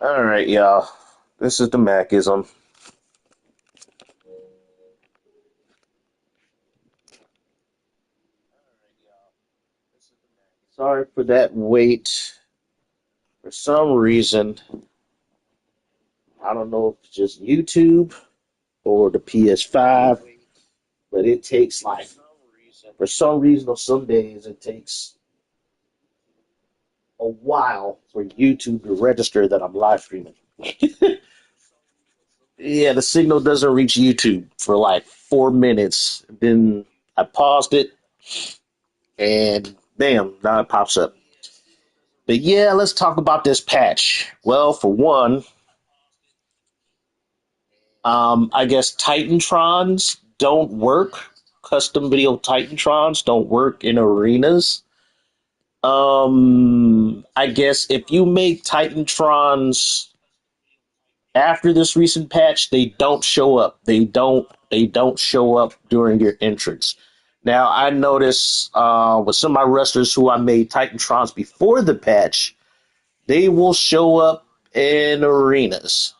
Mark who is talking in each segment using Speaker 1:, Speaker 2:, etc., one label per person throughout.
Speaker 1: All right, y'all. This is the Macism. Sorry for that wait. For some reason, I don't know if it's just YouTube or the PS5, but it takes like, for some reason or some days, it takes a while for YouTube to register that I'm live streaming. Yeah, the signal doesn't reach YouTube for like 4 minutes. Then I paused it, and bam, now it pops up. But yeah, let's talk about this patch. Well, for one, I guess Titantrons don't work. Custom video Titantrons don't work in arenas. I guess if you make Titantrons after this recent patch, they don't show up. They don't show up during your entrance. Now I notice with some of my wrestlers who I made Titantrons before the patch, they will show up in arenas.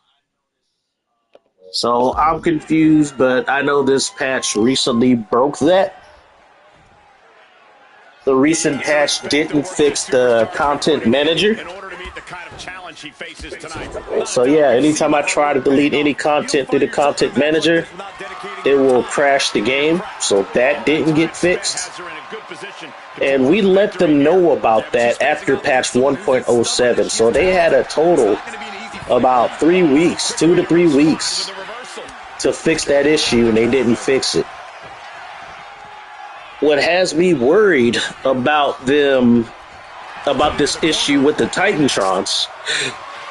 Speaker 1: So I'm confused, but I know this patch recently broke that. The recent patch didn't fix the content manager. So yeah, anytime I try to delete any content through the content manager, it will crash the game. So that didn't get fixed. And we let them know about that after patch 1.07. So they had a total about 3 weeks, 2 to 3 weeks to fix that issue, and they didn't fix it. What has me worried about this issue with the Titantrons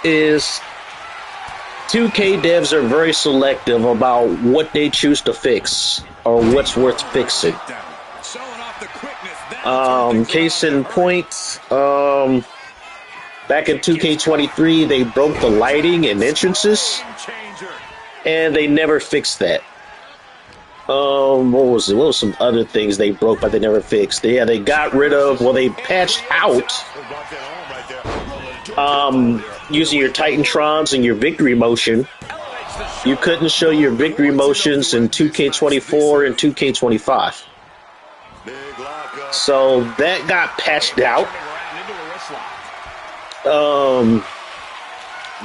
Speaker 1: is 2K devs are very selective about what they choose to fix or what's worth fixing. Case in point, back in 2K23, they broke the lighting in entrances, and they never fixed that. What was it? What was some other things they broke but they never fixed? Yeah, they got rid of, well, they patched out using your Titantrons and your victory motion. You couldn't show your victory motions in 2K24 and 2K25. So that got patched out.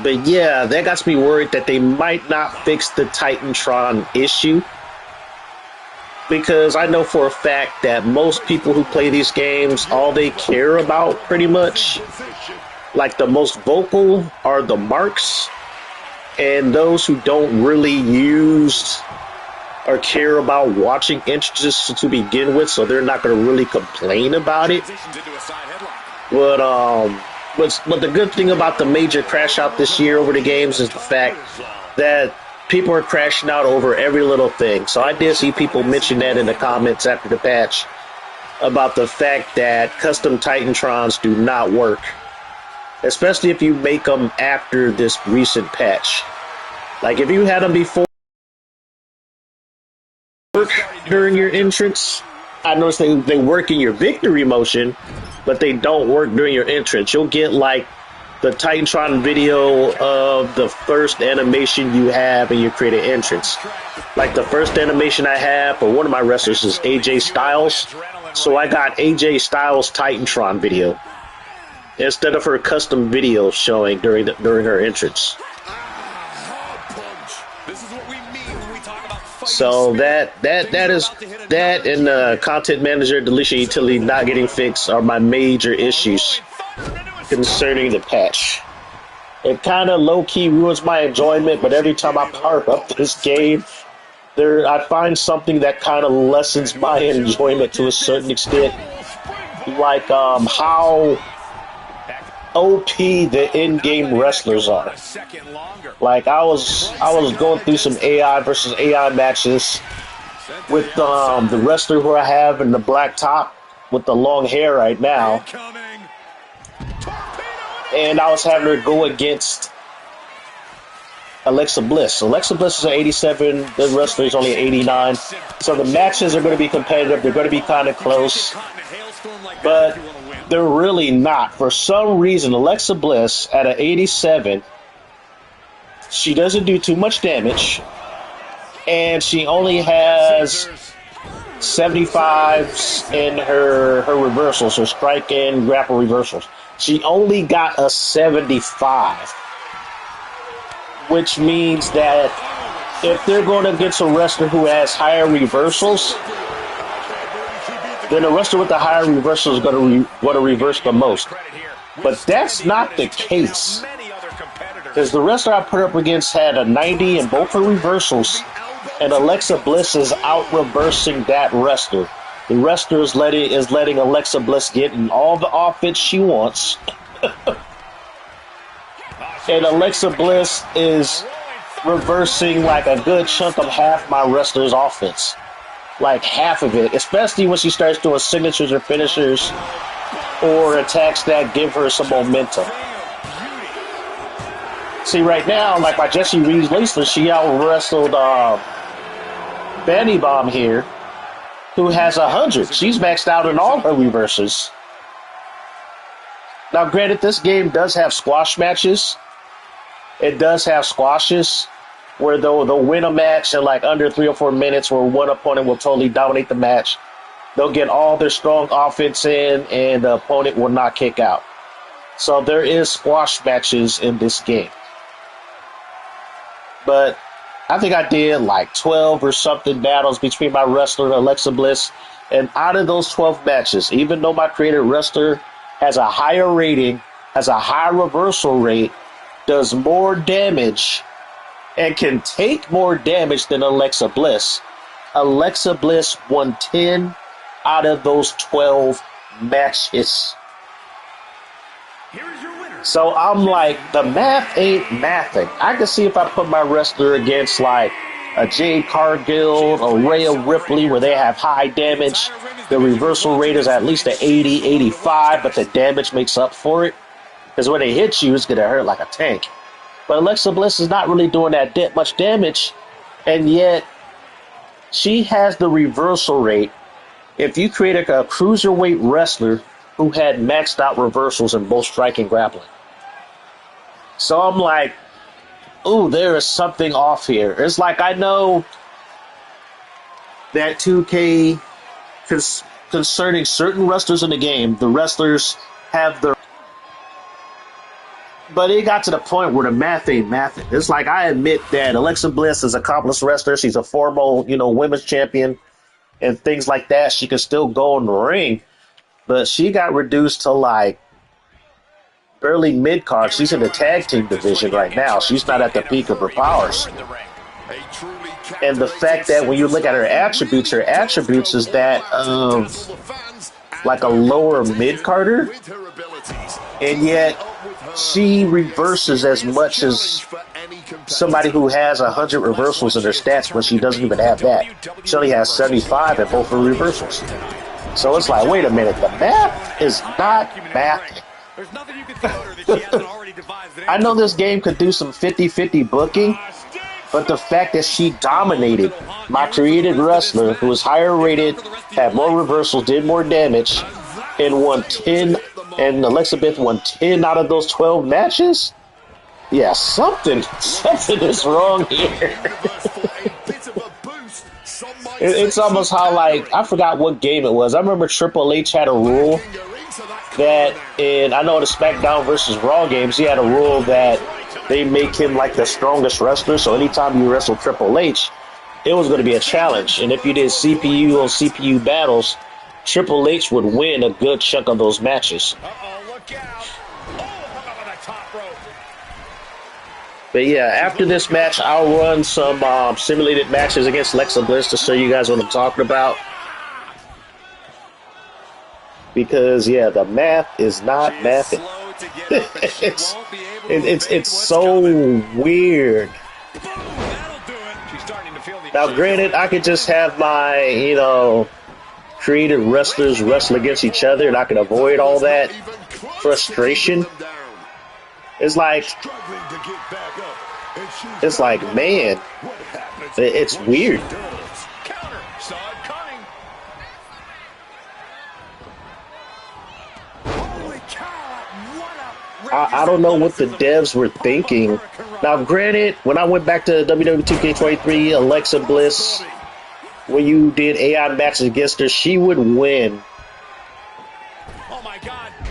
Speaker 1: But yeah, that got me worried that they might not fix the Titantron issue. Because I know for a fact that most people who play these games, all they care about pretty much, like the most vocal, are the marks. And those who don't really use or care about watching entrances to begin with, so they're not going to really complain about it. But the good thing about the major crash out this year over the games is the fact that people are crashing out over every little thing. So I did see people mention that in the comments after the patch about the fact that custom Titantrons do not work, especially if you make them after this recent patch. Like if you had them before during your entrance, I noticed they work in your victory motion, but they don't work during your entrance. You'll get like the Titantron video of the first animation you have in your creative entrance. Like the first animation I have for one of my wrestlers is AJ Styles. So I got AJ Styles Titantron video instead of her custom video showing during her entrance. So that and the content manager deletion utility not getting fixed are my major issues concerning the patch. It kind of low-key ruins my enjoyment, but every time I power up this game, I find something that kind of lessens my enjoyment to a certain extent. Like how OP the in-game wrestlers are. Like I was going through some AI versus AI matches with the wrestler who I have in the black top with the long hair right now. And I was having her go against Alexa Bliss. Alexa Bliss is an 87. The wrestler is only an 89. So the matches are going to be competitive. They're going to be kind of close. But they're really not. For some reason, Alexa Bliss at an 87, she doesn't do too much damage. And she only has 75s in her reversals, her strike and grapple reversals. She only got a 75. Which means that if they're going against a wrestler who has higher reversals, then the wrestler with the higher reversals is going to reverse the most. But that's not the case. Because the wrestler I put up against had a 90 in both her reversals, and Alexa Bliss is out-reversing that wrestler. The wrestler is letting Alexa Bliss get in all the offense she wants. And Alexa Bliss is reversing like a good chunk of half my wrestler's offense. Like half of it. Especially when she starts doing signatures or finishers or attacks that give her some momentum. See, right now, like my Jessie Reeves Lacey, she out-wrestled Banny Bomb here, who has 100. She's maxed out in all her reverses. Now, granted, this game does have squash matches. It does have squashes where they'll win a match in like under 3 or 4 minutes where one opponent will totally dominate the match. They'll get all their strong offense in and the opponent will not kick out. So there is squash matches in this game. But I think I did like 12 or something battles between my wrestler and Alexa Bliss. And out of those 12 matches, even though my created wrestler has a higher rating, has a high reversal rate, does more damage, and can take more damage than Alexa Bliss, Alexa Bliss won 10 out of those 12 matches. So I'm like, the math ain't mathing. I can see if I put my wrestler against like a Jade Cargill, a Rhea Ripley, where they have high damage. The reversal rate is at least an 80, 85, but the damage makes up for it. Because when they hit you, it's going to hurt like a tank. But Alexa Bliss is not really doing that much damage, and yet she has the reversal rate. If you create a cruiserweight wrestler who had maxed out reversals in both strike and grappling. So I'm like, ooh, there is something off here. It's like I know that 2K, concerning certain wrestlers in the game, the wrestlers have their... But it got to the point where the math ain't mathing. It's like I admit that Alexa Bliss is an accomplished wrestler. She's a former, women's champion and things like that. She can still go in the ring. But she got reduced to like early mid-card. She's in the tag team division right now. She's not at the peak of her powers. And the fact that when you look at her attributes is that of like a lower mid-carder. And yet she reverses as much as somebody who has 100 reversals in her stats when she doesn't even have that. She only has 75 in both her reversals. So it's like, wait a minute, the math is not mathing. I know this game could do some 50-50 booking, but the fact that she dominated my created wrestler, who was higher rated, had more reversals, did more damage, and won 10 and Alexa Bliss won 10 out of those 12 matches. Yeah, something is wrong here. It's almost how, like, I forgot what game it was. I remember Triple H had a rule that, and I know the SmackDown versus Raw games, he had a rule that they make him like the strongest wrestler. So anytime you wrestle Triple H, it was going to be a challenge. And if you did CPU on CPU battles, Triple H would win a good chunk of those matches. But yeah, after this match, I'll run some simulated matches against Alexa Bliss to show you guys what I'm talking about. Because yeah, the math is not mathing. it's so weird. Now, granted, I could just have my creative wrestlers wrestle against each other, and I can avoid all that frustration. It's like, man, it's weird. I don't know what the devs were thinking. Now, granted, when I went back to WWE2k23, Alexa Bliss, when you did AI matches against her, she would win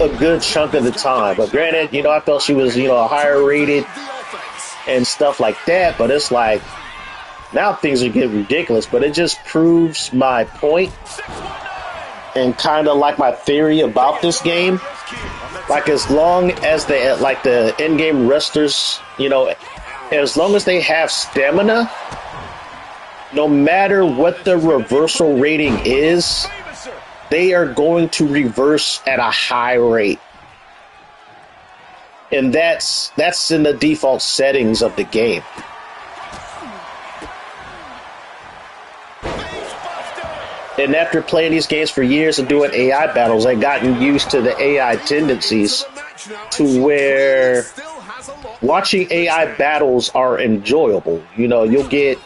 Speaker 1: a good chunk of the time. But granted, I felt she was, higher rated and stuff like that. But it's like, now things are getting ridiculous. But it just proves my point and kind of like my theory about this game. Like, as long as the in-game wrestlers, as long as they have stamina, no matter what the reversal rating is, they are going to reverse at a high rate. And that's in the default settings of the game. And after playing these games for years and doing AI battles, I've gotten used to the AI tendencies to where watching AI battles are enjoyable. You'll get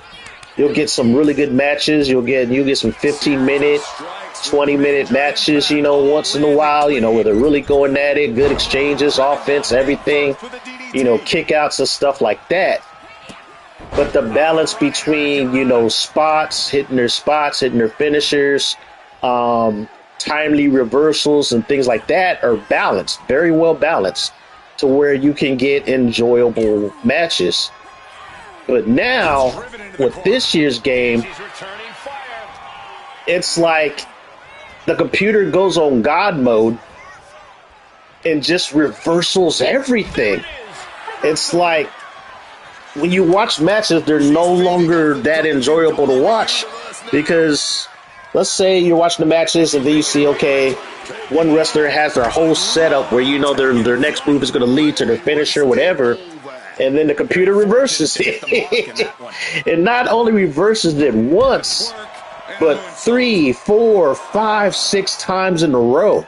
Speaker 1: some really good matches. You'll get some 15-minute, 20-minute matches, once in a while, where they're really going at it, good exchanges, offense, everything, kickouts and stuff like that. But the balance between, hitting their finishers, timely reversals and things like that are balanced, very well balanced, to where you can get enjoyable matches. But now, with this year's game, it's like the computer goes on God mode and just reversals everything. It's like, when you watch matches, they're no longer that enjoyable to watch, because let's say you're watching the matches and then you see, okay, one wrestler has their whole setup where their next move is going to lead to their finisher, whatever, and then the computer reverses it. And not only reverses it once, but 3, 4, 5, 6 times in a row.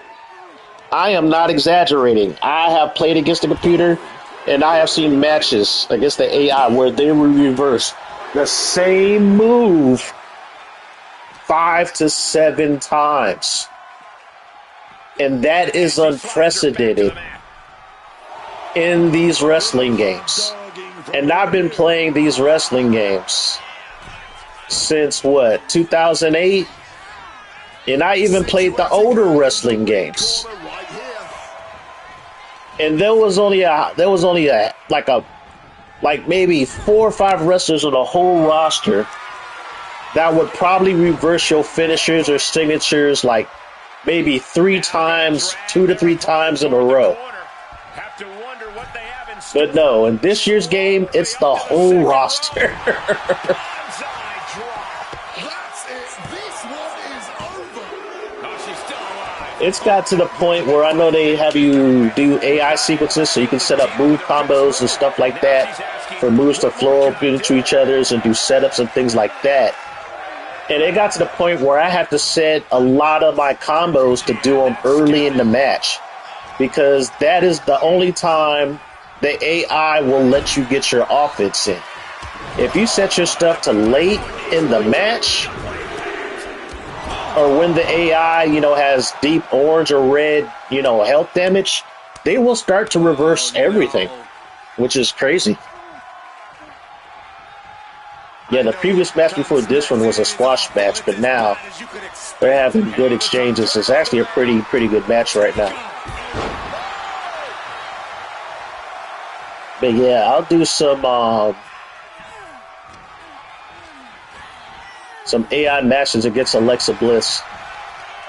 Speaker 1: I am not exaggerating. I have played against the computer, and I have seen matches against the AI where they will reverse the same move 5 to 7 times. And that is unprecedented in these wrestling games. And I've been playing these wrestling games since, 2008? And I even played the older wrestling games. And there was only maybe 4 or 5 wrestlers on the whole roster that would probably reverse your finishers or signatures like maybe 2 to 3 times in a row. But no, in this year's game, it's the whole roster. It's got to the point where I know they have you do AI sequences so you can set up move combos and stuff like that for moves to flow up into each other's and do setups and things like that. And it got to the point where I have to set a lot of my combos to do them early in the match, because that is the only time the AI will let you get your offense in. If you set your stuff to late in the match, or when the AI, has deep orange or red, health damage, they will start to reverse everything, which is crazy. Yeah, the previous match before this one was a squash match, but now they're having good exchanges. It's actually a pretty good match right now. But yeah, I'll do some AI matches against Alexa Bliss.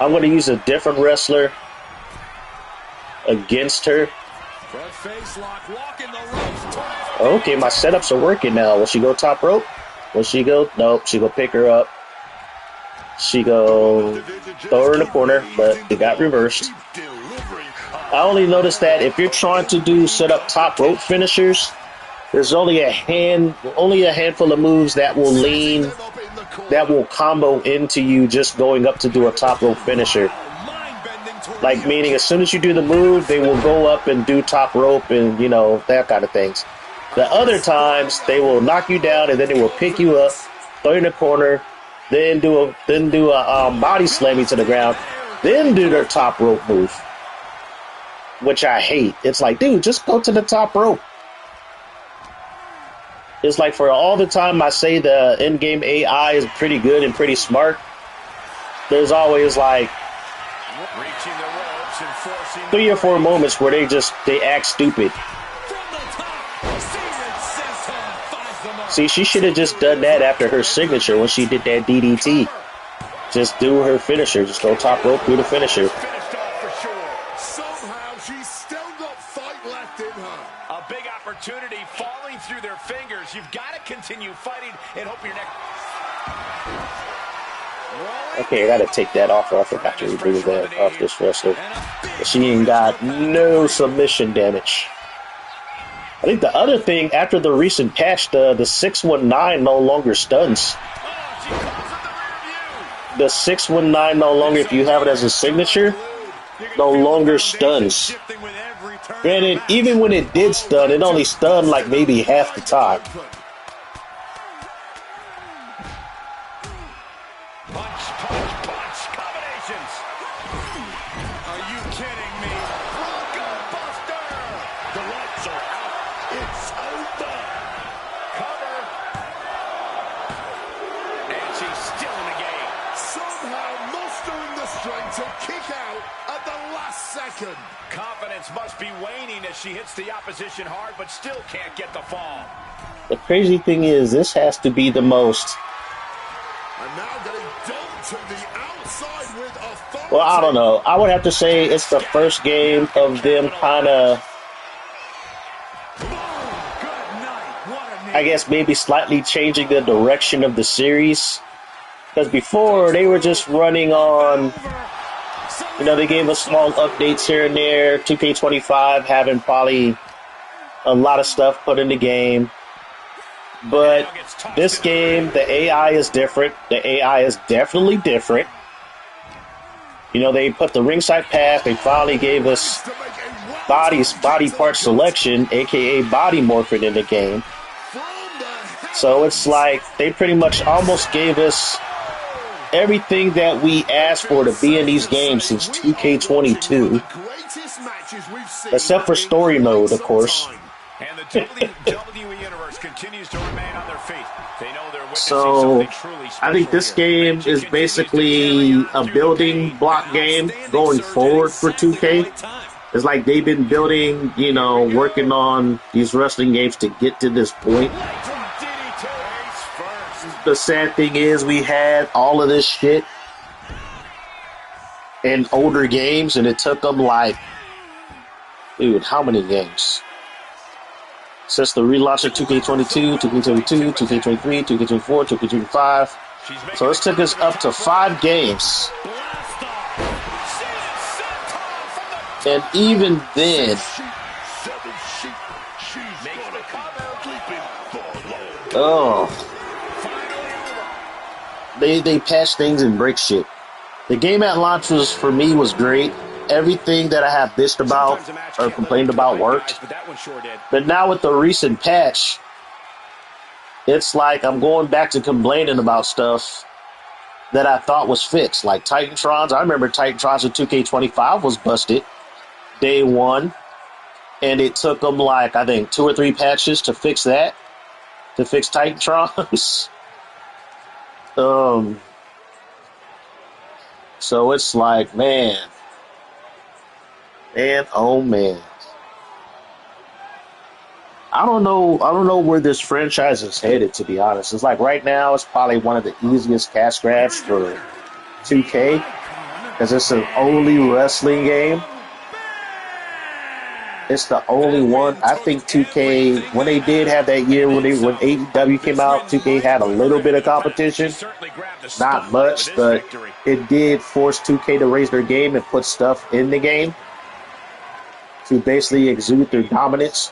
Speaker 1: I'm going to use a different wrestler against her. Okay, my setups are working now. Will she go top rope? Will she go? Nope, she go pick her up. She go throw her in the corner, but it got reversed. I only noticed that if you're trying to set up top rope finishers, there's only a handful of moves that will combo into you just going up to do a top rope finisher. Like, meaning as soon as you do the move, they will go up and do top rope and, that kind of things. The other times, they will knock you down and then they will pick you up, throw you in the corner, then do a body slam you to the ground, then do their top rope move, which I hate. It's like, dude, just go to the top rope. It's like, for all the time I say the in-game AI is pretty good and pretty smart, there's always like 3 or 4 moments where they act stupid. See, she should have just done that after her signature when she did that DDT. Just do her finisher. Just go top rope, do the finisher.
Speaker 2: Somehow she's still got fight left in her.
Speaker 3: A big opportunity falling through their fingers. You've got to continue fighting and hope your neck.
Speaker 1: Okay, I gotta take that off. I forgot to remove that off this wrestler. She ain't got no submission damage. I think the other thing, after the recent patch, the 619 no longer stuns. The 619 no longer, if you have it as a signature, no longer stuns. Granted, even when it did stun, it only stunned like maybe half the time.
Speaker 3: Confidence must be waning as she hits the opposition hard, but still can't get the fall.
Speaker 1: The crazy thing is, this has to be the most.
Speaker 2: And now getting dumped to the outside with authority.
Speaker 1: Well, I don't know. I would have to say it's the first game of them kind of, I guess, maybe slightly changing the direction of the series. Because before, they were just running on, they gave us small updates here and there. 2K25 having probably a lot of stuff put in the game. But this game, the AI is different. The AI is definitely different. They put the ringside pass. They finally gave us body part selection, aka body morphing in the game. So it's like they pretty much almost gave us everything that we asked for to be in these games since 2K22. Except for story mode, of course.
Speaker 3: And the WWE Universe continues to remain on their feet. They know they're witnessing
Speaker 1: So
Speaker 3: something truly special
Speaker 1: I think this game is basically a building block game going forward for 2K. It's like they've been building, working on these wrestling games to get to this point. The sad thing is we had all of this shit in older games, and it took them like, dude, how many games? Since the relaunch of 2K22, 2K22, 2K23, 2K24, 2K25. So this took us up to 5 games. And even then, They patch things and break shit. The game at launch for me was great. Everything that I have bitched about or complained about worked. But now with the recent patch, it's like I'm going back to complaining about stuff that I thought was fixed. Like Titantrons, I remember Titantrons in 2K25 was busted day one, and it took them like, I think, 2 or 3 patches to fix that, to fix Titantrons. So it's like, man, oh man. I don't know where this franchise is headed, to be honest. It's like right now it's probably one of the easiest cash grabs for 2K because it's an only wrestling game. It's the only one. I think 2K, when they did have that year when AEW came out, 2K had a little bit of competition. Not much, but it did force 2K to raise their game and put stuff in the game to basically exude their dominance.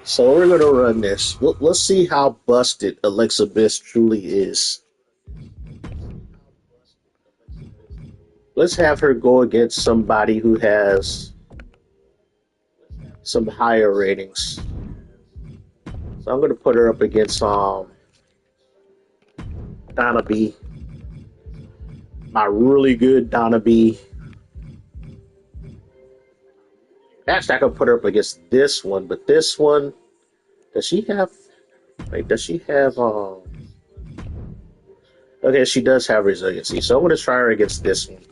Speaker 1: So we're going to run this. Let's see how busted Alexa Bliss truly is. Let's have her go against somebody who has some higher ratings. So I'm going to put her up against Donna B. My really good Donna B. Actually, I could put her up against this one, but this one, does she have, okay, she does have resiliency. So I'm going to try her against this one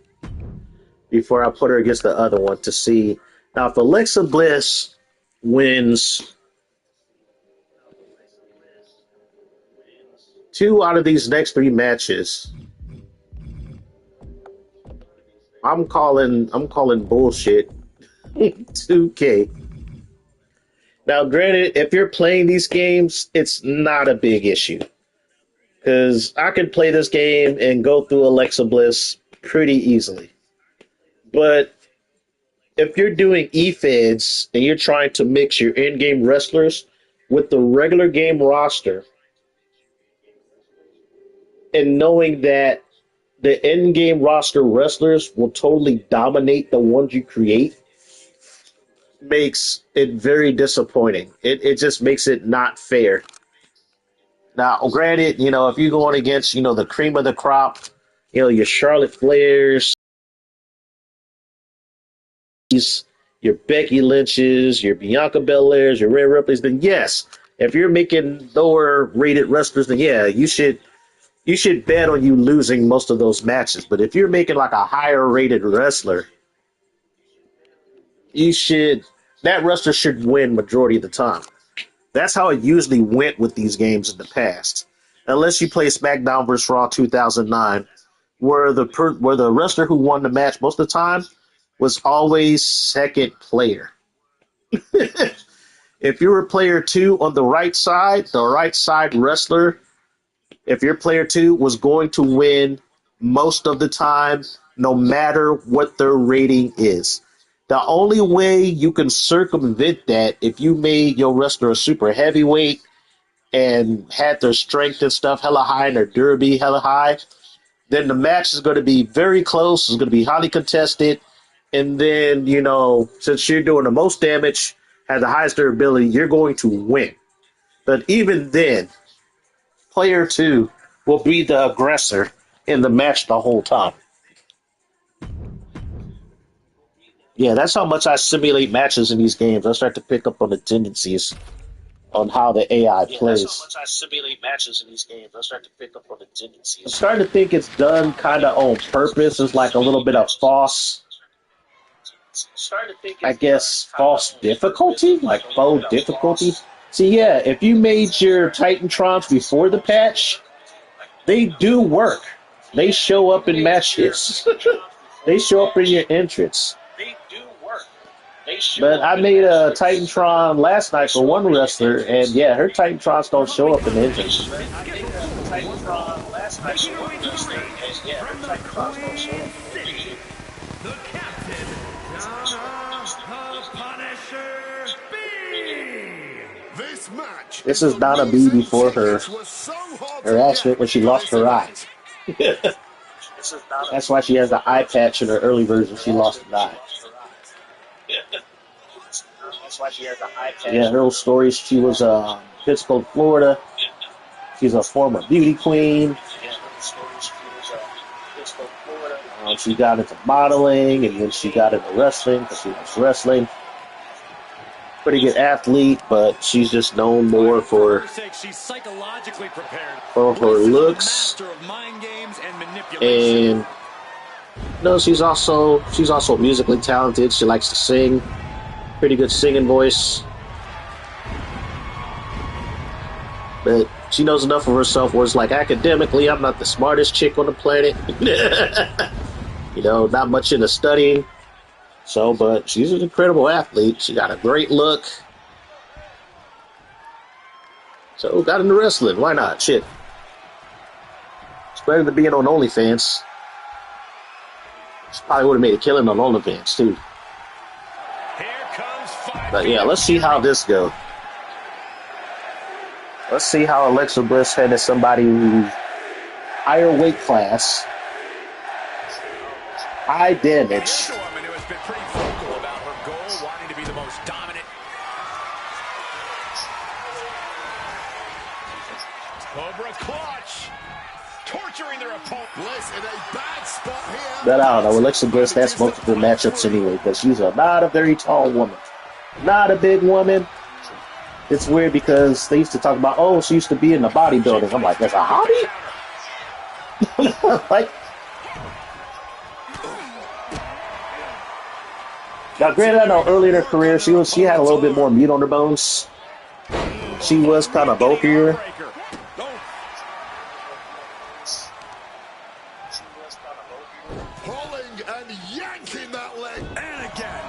Speaker 1: before I put her against the other one to see. Now, if Alexa Bliss wins 2 out of these next 3 matches, I'm calling bullshit. 2K. Now, granted, if you're playing these games, it's not a big issue. Because I can play this game and go through Alexa Bliss pretty easily. But if you're doing e-feds and you're trying to mix your in-game wrestlers with the regular game roster, and knowing that the in-game roster wrestlers will totally dominate the ones you create, makes it very disappointing. It just makes it not fair. Now, granted, if you're going against, the cream of the crop, your Charlotte Flairs, your Becky Lynch's, your Bianca Belairs, your Rhea Ripley's, then yes, if you're making lower rated wrestlers, then yeah, you should bet on you losing most of those matches. But if you're making like a higher rated wrestler, that wrestler should win majority of the time. That's how it usually went with these games in the past. Unless you play SmackDown vs. Raw 2009, where the wrestler who won the match most of the time was always second player. If you were player 2 on the right side wrestler, if your player 2 was going to win most of the time, no matter what their rating is. The only way you can circumvent that, if you made your wrestler a super heavyweight and had their strength and stuff hella high and their durability hella high, then the match is going to be very close. It's going to be highly contested. And then, since you're doing the most damage, have the highest durability, you're going to win. But even then, player 2 will be the aggressor in the match the whole time. Yeah, that's how much I simulate matches in these games. I start to pick up on the tendencies on how the AI plays. That's how much I simulate matches in these games. I start to pick up on the tendencies. I'm starting to think it's done kind of on purpose. It's like a little bit of false difficulty, like faux difficulty. See, yeah, if you made your Titantrons before the patch, they do work. They show up in matches. They show up in your entrance. But I made a Titantron last night for one wrestler, and yeah, her Titantrons don't show up in the entrance. This is Donna B before her accident when she lost her eye. That's why she has the eye patch in her early version. She lost an eye. Yeah, her whole story. She was Pittsburgh, Florida. She's a former beauty queen. She got into modeling, and then she got into wrestling because she loves wrestling. Pretty good athlete, but she's just known more for her looks. And she's also musically talented. She likes to sing. Pretty good singing voice. But she knows enough of herself where it's like, academically, I'm not the smartest chick on the planet. Not much into studying. So, but she's an incredible athlete. She got a great look. So, got into wrestling. Why not? Shit. It's better than being on OnlyFans. She probably would have made a killing on OnlyFans, too. But yeah, let's see how this goes. Let's see how Alexa Bliss handles somebody who's higher weight class, high damage.
Speaker 3: Cobra clutch, torturing their opponent. Bliss in a bad spot here.
Speaker 1: But I don't know. Alexa Bliss has multiple matchups anyway because she's not a very tall woman, not a big woman. It's weird because they used to talk about, she used to be in the bodybuilding. I'm like, that's a hobby? Like, now granted, I know early in her career, she had a little bit more meat on her bones. She was kind of bulkier.
Speaker 2: Pulling and yanking that leg. And again.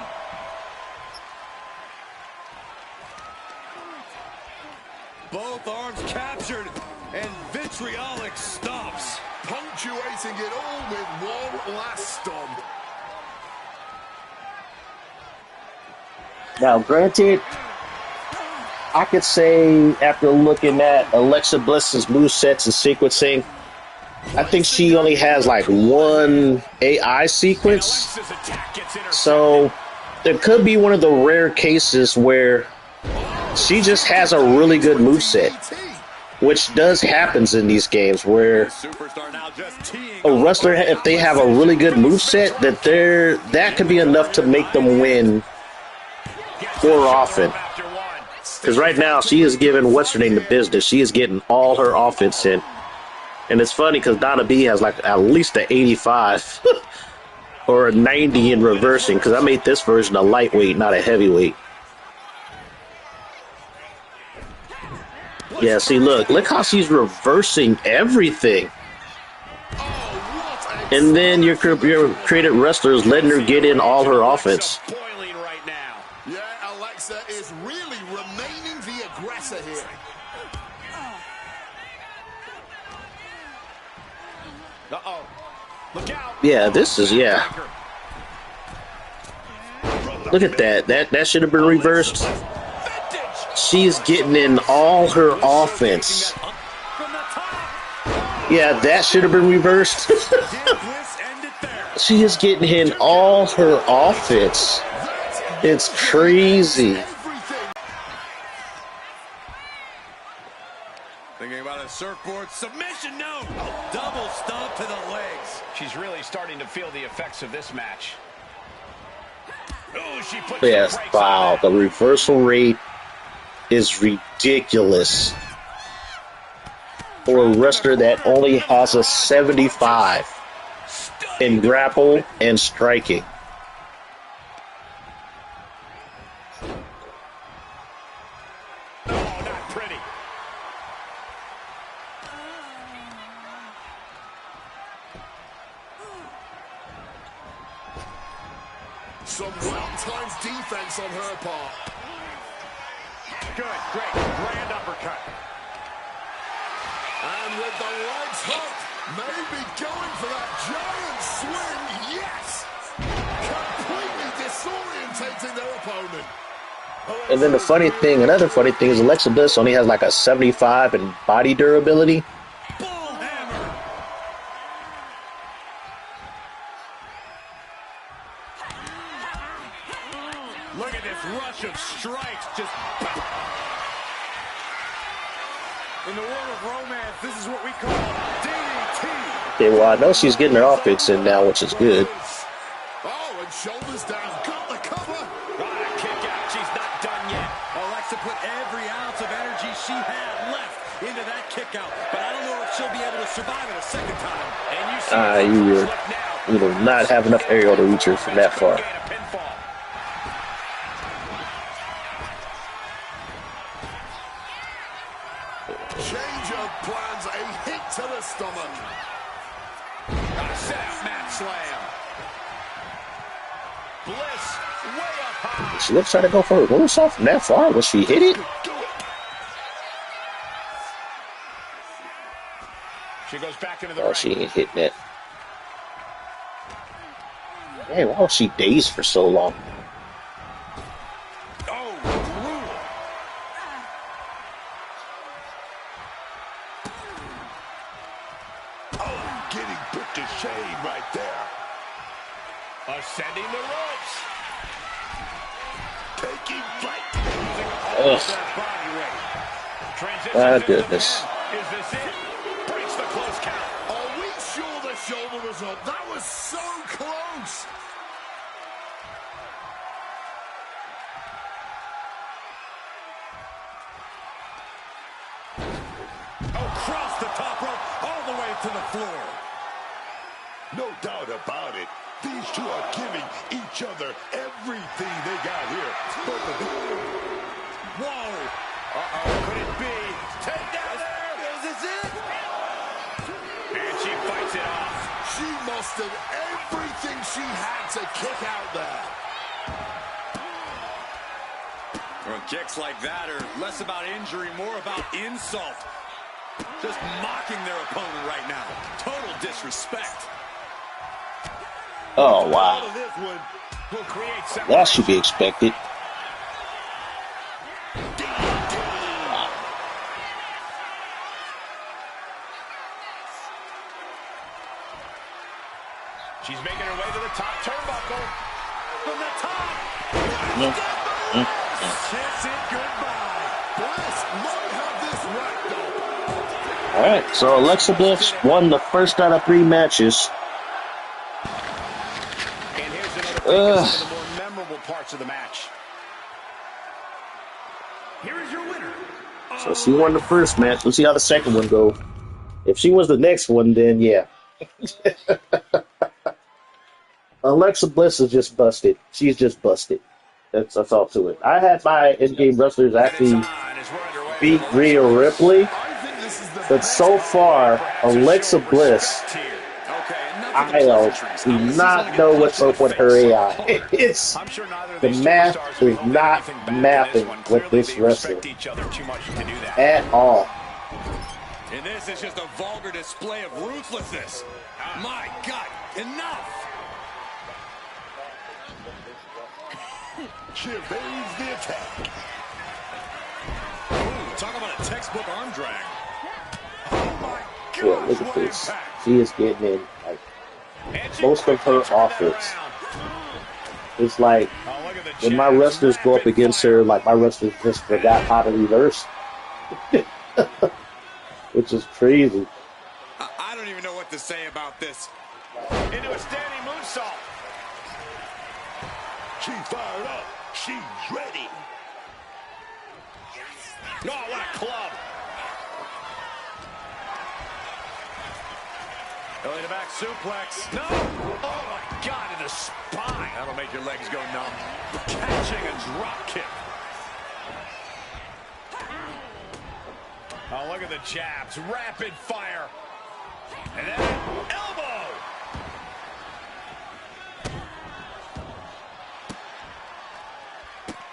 Speaker 4: Both arms captured, and vitriolic stomps.
Speaker 2: Punctuating it all with one last stomp.
Speaker 1: Now, granted, I could say after looking at Alexa Bliss's movesets and sequencing, I think she only has like one AI sequence. So, it could be one of the rare cases where she just has a really good moveset, which does happens in these games where a wrestler, if they have a really good moveset, that could be enough to make them win more often. Because right now she is giving what's her name the business. She is getting all her offense in, and it's funny because Donna B has like at least an 85 or a 90 in reversing. Because I made this version a lightweight, not a heavyweight. Yeah, see, look how she's reversing everything. And then your creative wrestlers letting her get in all her offense.
Speaker 2: Yeah, Alexa is really remaining the aggressor here.
Speaker 3: Uh-oh. Look out.
Speaker 1: Yeah, this is, yeah. Look at that. That should have been reversed. She's getting in all her offense. Yeah, that should have been reversed. She is getting in all her offense. It's crazy.
Speaker 4: Thinking about a surfboard submission, no! Double stomp to the legs.
Speaker 3: She's really starting to feel the effects of this match. Oh, she puts
Speaker 1: Yes, wow, the reversal rate is ridiculous for a wrestler that only has a 75 in grapple and striking.
Speaker 3: Oh, not pretty.
Speaker 2: Some well-timed defense on her part.
Speaker 3: Good, great, grand uppercut.
Speaker 2: And with the legs hooked, maybe going for that giant swing. Yes! Completely disorientating their opponent.
Speaker 1: And then another funny thing is Alexa Bliss only has like a 75 in body durability.
Speaker 4: Look at this rush of strikes. Just in the world of romance, this is what we call DDT.
Speaker 1: Okay, well, I know she's getting her offense in now, which is good.
Speaker 2: Oh, and shoulders down. Got the cover.
Speaker 3: Right, kick out. She's not done yet.
Speaker 4: Alexa put every ounce of energy she had left into that kick out, but I don't know if she'll be able to survive it a second time.
Speaker 3: And you see
Speaker 1: You will not have enough aerial to reach her from that far.
Speaker 2: Change of plans. A hit to the stomach.
Speaker 3: Set up mat slam. Bliss way up high.
Speaker 1: She looks trying to go for a moonsault from that far. Will she hit it?
Speaker 3: She goes back into the
Speaker 1: Oh,
Speaker 3: ring.
Speaker 1: she ain't hitting it. Hey, why was she dazed for so long?
Speaker 4: Oh, brutal.
Speaker 2: Oh, getting put to shame right there.
Speaker 3: Ascending the ropes.
Speaker 2: Taking flight.
Speaker 1: Ugh.
Speaker 3: Body weight. Transitions
Speaker 1: My
Speaker 3: into the
Speaker 1: goodness.
Speaker 3: pin. Is this it? Breaks the close count.
Speaker 2: Are we sure the shoulder was up? That was so close.
Speaker 4: Across the top rope, all the way to the floor.
Speaker 2: No doubt about it. These two are giving each other everything they got here.
Speaker 4: Whoa.
Speaker 3: Uh-oh, could it be? Take down there.
Speaker 4: Is this it?
Speaker 3: And she fights it off.
Speaker 2: She mustered everything she had to kick out there.
Speaker 4: Well, kicks like that are less about injury, more about insult. Just mocking their opponent right now. Total disrespect.
Speaker 1: Oh, wow.
Speaker 2: This one
Speaker 3: Will create
Speaker 1: That should be expected.
Speaker 3: She's making her way to the top turnbuckle.
Speaker 4: From the top. Kiss it goodbye.
Speaker 2: Bliss might have this wrapped up.
Speaker 1: All right, so Alexa Bliss won the first out of 3 matches.
Speaker 3: And here's another some of the more memorable parts of the match. Here is your winner.
Speaker 1: So she won the first match. Let's see how the second one goes. If she wins the next one, then yeah. Alexa Bliss is just busted. She's just busted. That's all to it. I had my in-game wrestlers actually beat Rhea Ripley, but so far, Alexa Bliss, I do not know what's up with her AI. It's the math is not mapping with this wrestler at all.
Speaker 4: And this is just a vulgar display of ruthlessness. My God, enough!
Speaker 2: She evades the attack.
Speaker 4: Ooh, talk about a textbook arm drag.
Speaker 2: Oh my
Speaker 1: Yeah,
Speaker 2: gosh,
Speaker 1: look at
Speaker 2: what
Speaker 1: this.
Speaker 2: impact.
Speaker 1: She is getting in like most of her offense. It's like when my wrestlers go up against her, like my wrestlers just forgot how to reverse, which is crazy.
Speaker 4: I don't even know what to say about this.
Speaker 3: Into a standing moonsault.
Speaker 2: She's fired up. She's ready.
Speaker 3: Oh, what a club.
Speaker 4: Belly to back suplex.
Speaker 3: No. Oh, my God, in the spine.
Speaker 4: That'll make your legs go numb.
Speaker 3: Catching a drop kick. Oh, look at the jabs. Rapid fire. And then elbow.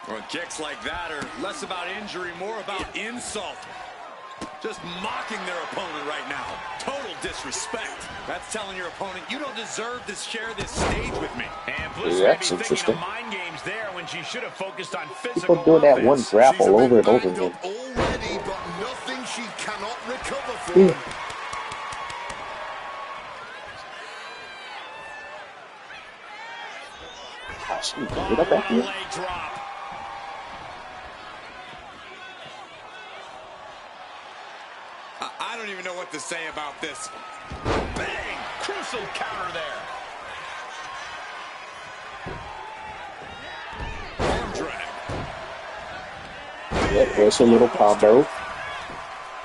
Speaker 4: Well, kicks like that are less about injury, more about insult. Just mocking their opponent right now. Total disrespect. That's telling your opponent, you don't deserve to share this stage with me.
Speaker 3: And Bliss
Speaker 1: Yeah,
Speaker 3: may
Speaker 1: that's
Speaker 3: be thinking
Speaker 1: interesting.
Speaker 3: of mind games there when she should have focused on physical
Speaker 1: People doing that one
Speaker 3: offense.
Speaker 1: grapple over and over
Speaker 2: She's a
Speaker 1: again.
Speaker 2: bit banged up already, but nothing she cannot recover from.
Speaker 1: Get up back here.
Speaker 3: Leg drop.
Speaker 4: I don't even know what to say about this.
Speaker 3: Bang! Crucial counter there.
Speaker 4: Arm drag.
Speaker 1: Yep, there's a little combo.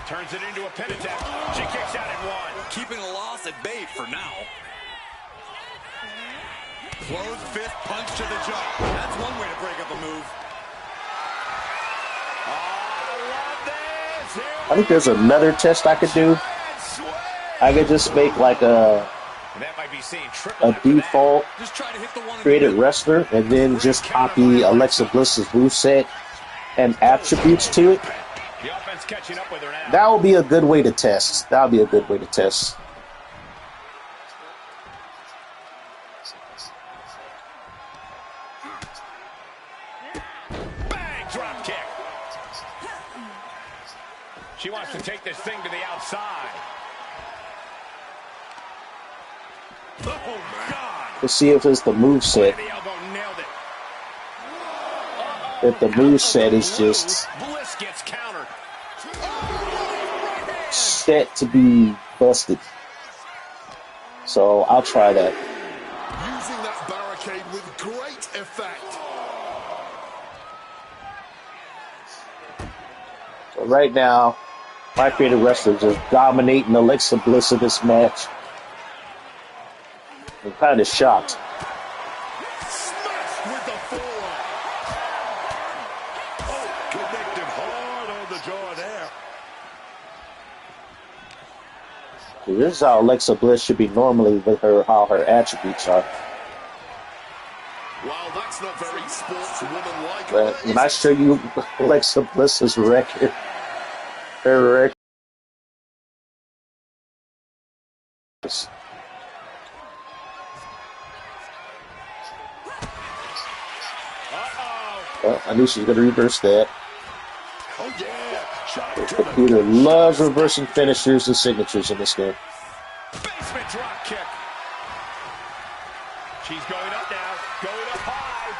Speaker 3: Turns it into a pin attempt. She kicks out at one.
Speaker 4: Keeping a loss at bay for now. Closed fist punch to the jaw. That's one way to break up a move.
Speaker 3: Oh, I love this. Here
Speaker 1: I think there's another test I could do. I could just make like a
Speaker 3: that might be seeing triple after
Speaker 1: default
Speaker 4: Just try to hit the one.
Speaker 1: created wrestler and then just copy Alexa Bliss's moveset and attributes to it.
Speaker 3: that. The offense catching up with her now.
Speaker 1: That would be a good way to test. That would be a good way to test.
Speaker 3: Bang! Drop kick. She wants to take this thing to the outside. Oh, God.
Speaker 1: Let's see if it's the moveset.
Speaker 3: The elbow nailed it.
Speaker 1: If the moveset is just
Speaker 3: Bliss gets countered.
Speaker 1: set to be busted. So I'll try that.
Speaker 2: Using that barricade with great effect.
Speaker 1: So right now, my creative wrestler just dominating Alexa Bliss in this match. I'm kind of shocked.
Speaker 2: Smashed with the forearm. Oh, connected hard on the jaw there.
Speaker 1: This is how Alexa Bliss should be normally with how her attributes are.
Speaker 2: Wow, that's not very sportswoman-like.
Speaker 1: But when I show you Alexa Bliss's record, her record. Well, I knew she was going to reverse that.
Speaker 2: Oh, yeah. Shot to the
Speaker 1: Computer loves reversing finishers and signatures in this game.
Speaker 3: Basement drop kick. She's going up now. Going up high.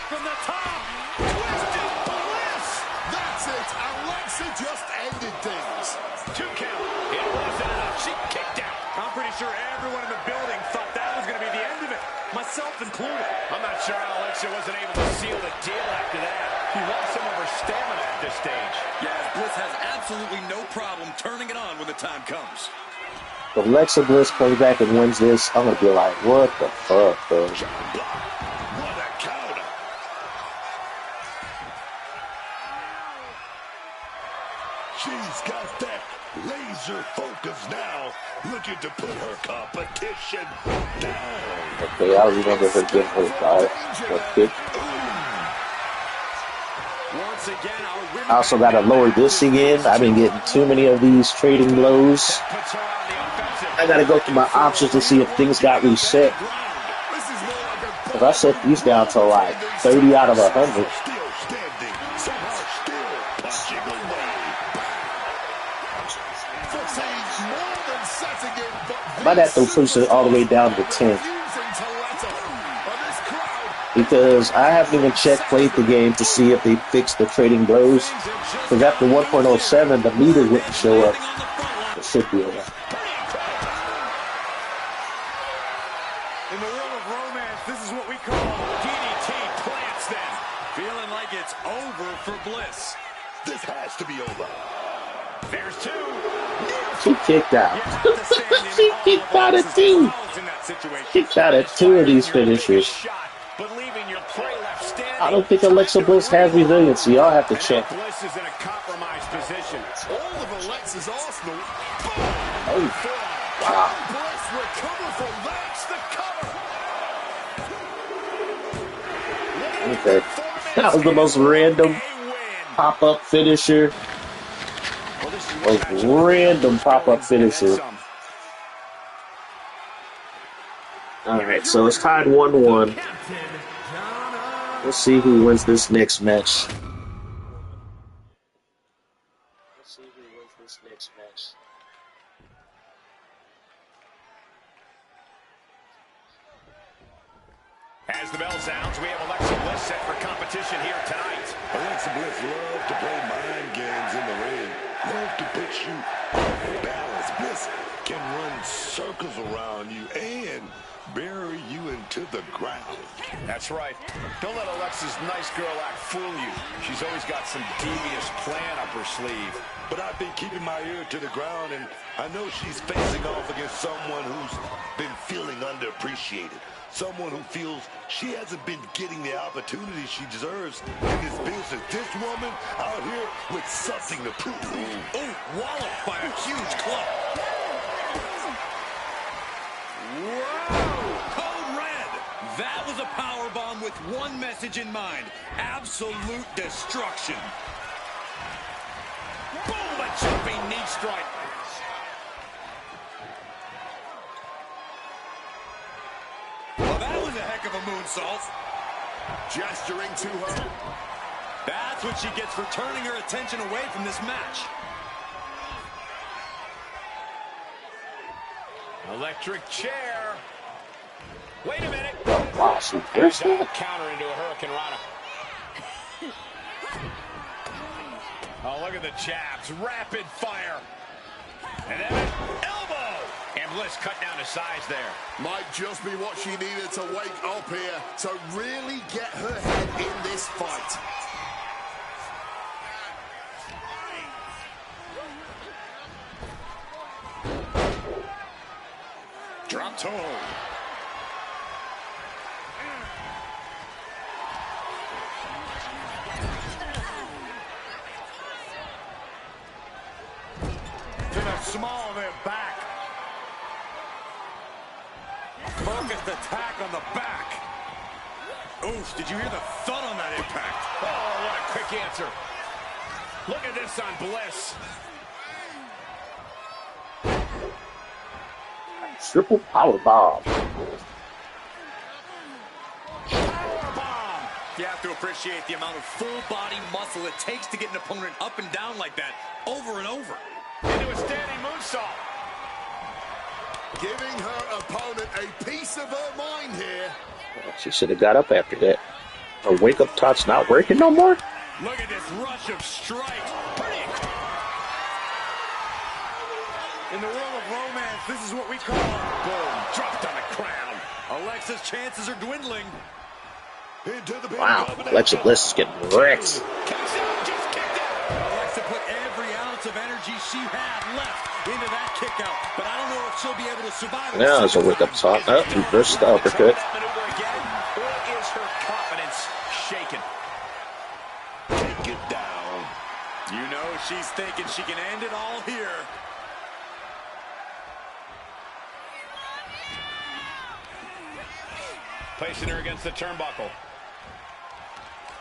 Speaker 3: From the top. Twisted Bliss.
Speaker 2: That's it. Alexa just ended things.
Speaker 3: 2 count. It wasn't enough. She kicked out.
Speaker 4: I'm pretty sure everyone in the building thought that was going to be the end of it, myself included.
Speaker 3: I'm not sure how Alexa wasn't able to seal the deal after that. She lost some of her stamina at this stage.
Speaker 4: Yes, Bliss has absolutely no problem turning it on when the time comes.
Speaker 1: If Alexa Bliss comes back and wins this, I'm going to be like, what the fuck, bro?
Speaker 2: What a counter. She's got that laser focus now, looking to put her competition down.
Speaker 1: Okay, I remember her getting her dive or kick.
Speaker 4: Once again, our women
Speaker 1: I also got to lower this again. I've been getting too many of these trading blows.
Speaker 3: Puts her on the offensive.
Speaker 1: I got to go through my options to see if things got reset.
Speaker 2: This is more like a
Speaker 1: Because I set these down to like 30 out of 100.
Speaker 2: still standing, somehow still punching away. Succeeds more than setting it, but
Speaker 1: I might have to push it all the way down to 10. Because I haven't even played the game to see if they fixed the trading blows. Because after 1.07, the meter wouldn't show up. It should be alright.
Speaker 4: In the world of romance, this is what we call DDT plants then. Feeling like it's over for Bliss.
Speaker 2: This has to be over.
Speaker 3: There's 2.
Speaker 1: She kicked out. She kicked out of 2. Kicked out of 2 of these finishers.
Speaker 3: But leaving your prey left standing.
Speaker 1: I don't think Alexa Bliss has resiliency. I'll have to check.
Speaker 3: Bliss is in a compromised position.
Speaker 2: All of Alexa's arsenal.
Speaker 1: Oh, wow.
Speaker 2: Bliss recover from that. The cover.
Speaker 1: Okay. That was the most random pop-up finisher. Most random pop-up finisher. Alright, so it's tied 1-1. Let's see who wins this next match.
Speaker 3: As the bell sounds, we have Alexa Bliss set for competition here tonight.
Speaker 2: Alexa Bliss loves to play mind games in the ring. Love to put you off balance. Bliss can run circles around you and bury you into the ground.
Speaker 3: That's right. Don't let Alexa's nice girl act fool you. She's always got some devious plan up her sleeve.
Speaker 2: But I've been keeping my ear to the ground, and I know she's facing off against someone who's been feeling underappreciated. Someone who feels she hasn't been getting the opportunity she deserves in this business. This woman out here with something to prove.
Speaker 4: Oh, walloped by a huge club. Whoa! Code red. That was a power bomb with one message in mind. Absolute destruction. Boom! A jumping knee strike. Well, that was a heck of a moonsault.
Speaker 2: Gesturing to her.
Speaker 4: That's what she gets for turning her attention away from this match.
Speaker 3: Electric chair. Wait a minute.
Speaker 1: Awesome.
Speaker 3: There's a counter into a Hurricane Rana. Oh, look at the jabs. Rapid fire. And then an elbow. And Bliss cut down to size there.
Speaker 2: Might just be what she needed to wake up here to really get her head in this fight.
Speaker 3: Drop toe. To the small of their back. Focused attack on the back.
Speaker 4: Oof, did you hear the thud on that impact?
Speaker 3: Oh, what a quick answer. Look at this on Bliss.
Speaker 1: Triple power bomb.
Speaker 3: Powerbomb.
Speaker 4: You have to appreciate the amount of full body muscle it takes to get an opponent up and down like that over and over.
Speaker 3: Into a standing moonsault.
Speaker 2: Giving her opponent a piece of her mind here.
Speaker 1: She should have got up after that. Her wake-up top's not working no more?
Speaker 4: Look at this rush of strikes. In the world of romance, this is what we call boom, dropped on the crown. Alexa's chances are dwindling.
Speaker 2: Into the
Speaker 1: Wow, Alexa Bliss is getting wrecked.
Speaker 4: Alexa put every ounce of energy she had left into that kick out, but I don't know if she'll be able to survive it.
Speaker 1: Now there's a wake-up top. Oh, reverse the uppercut.
Speaker 3: Maneuver again, or is her confidence shaken?
Speaker 2: Take it down.
Speaker 4: You know she's thinking she can end it all here.
Speaker 3: Placing her against the turnbuckle.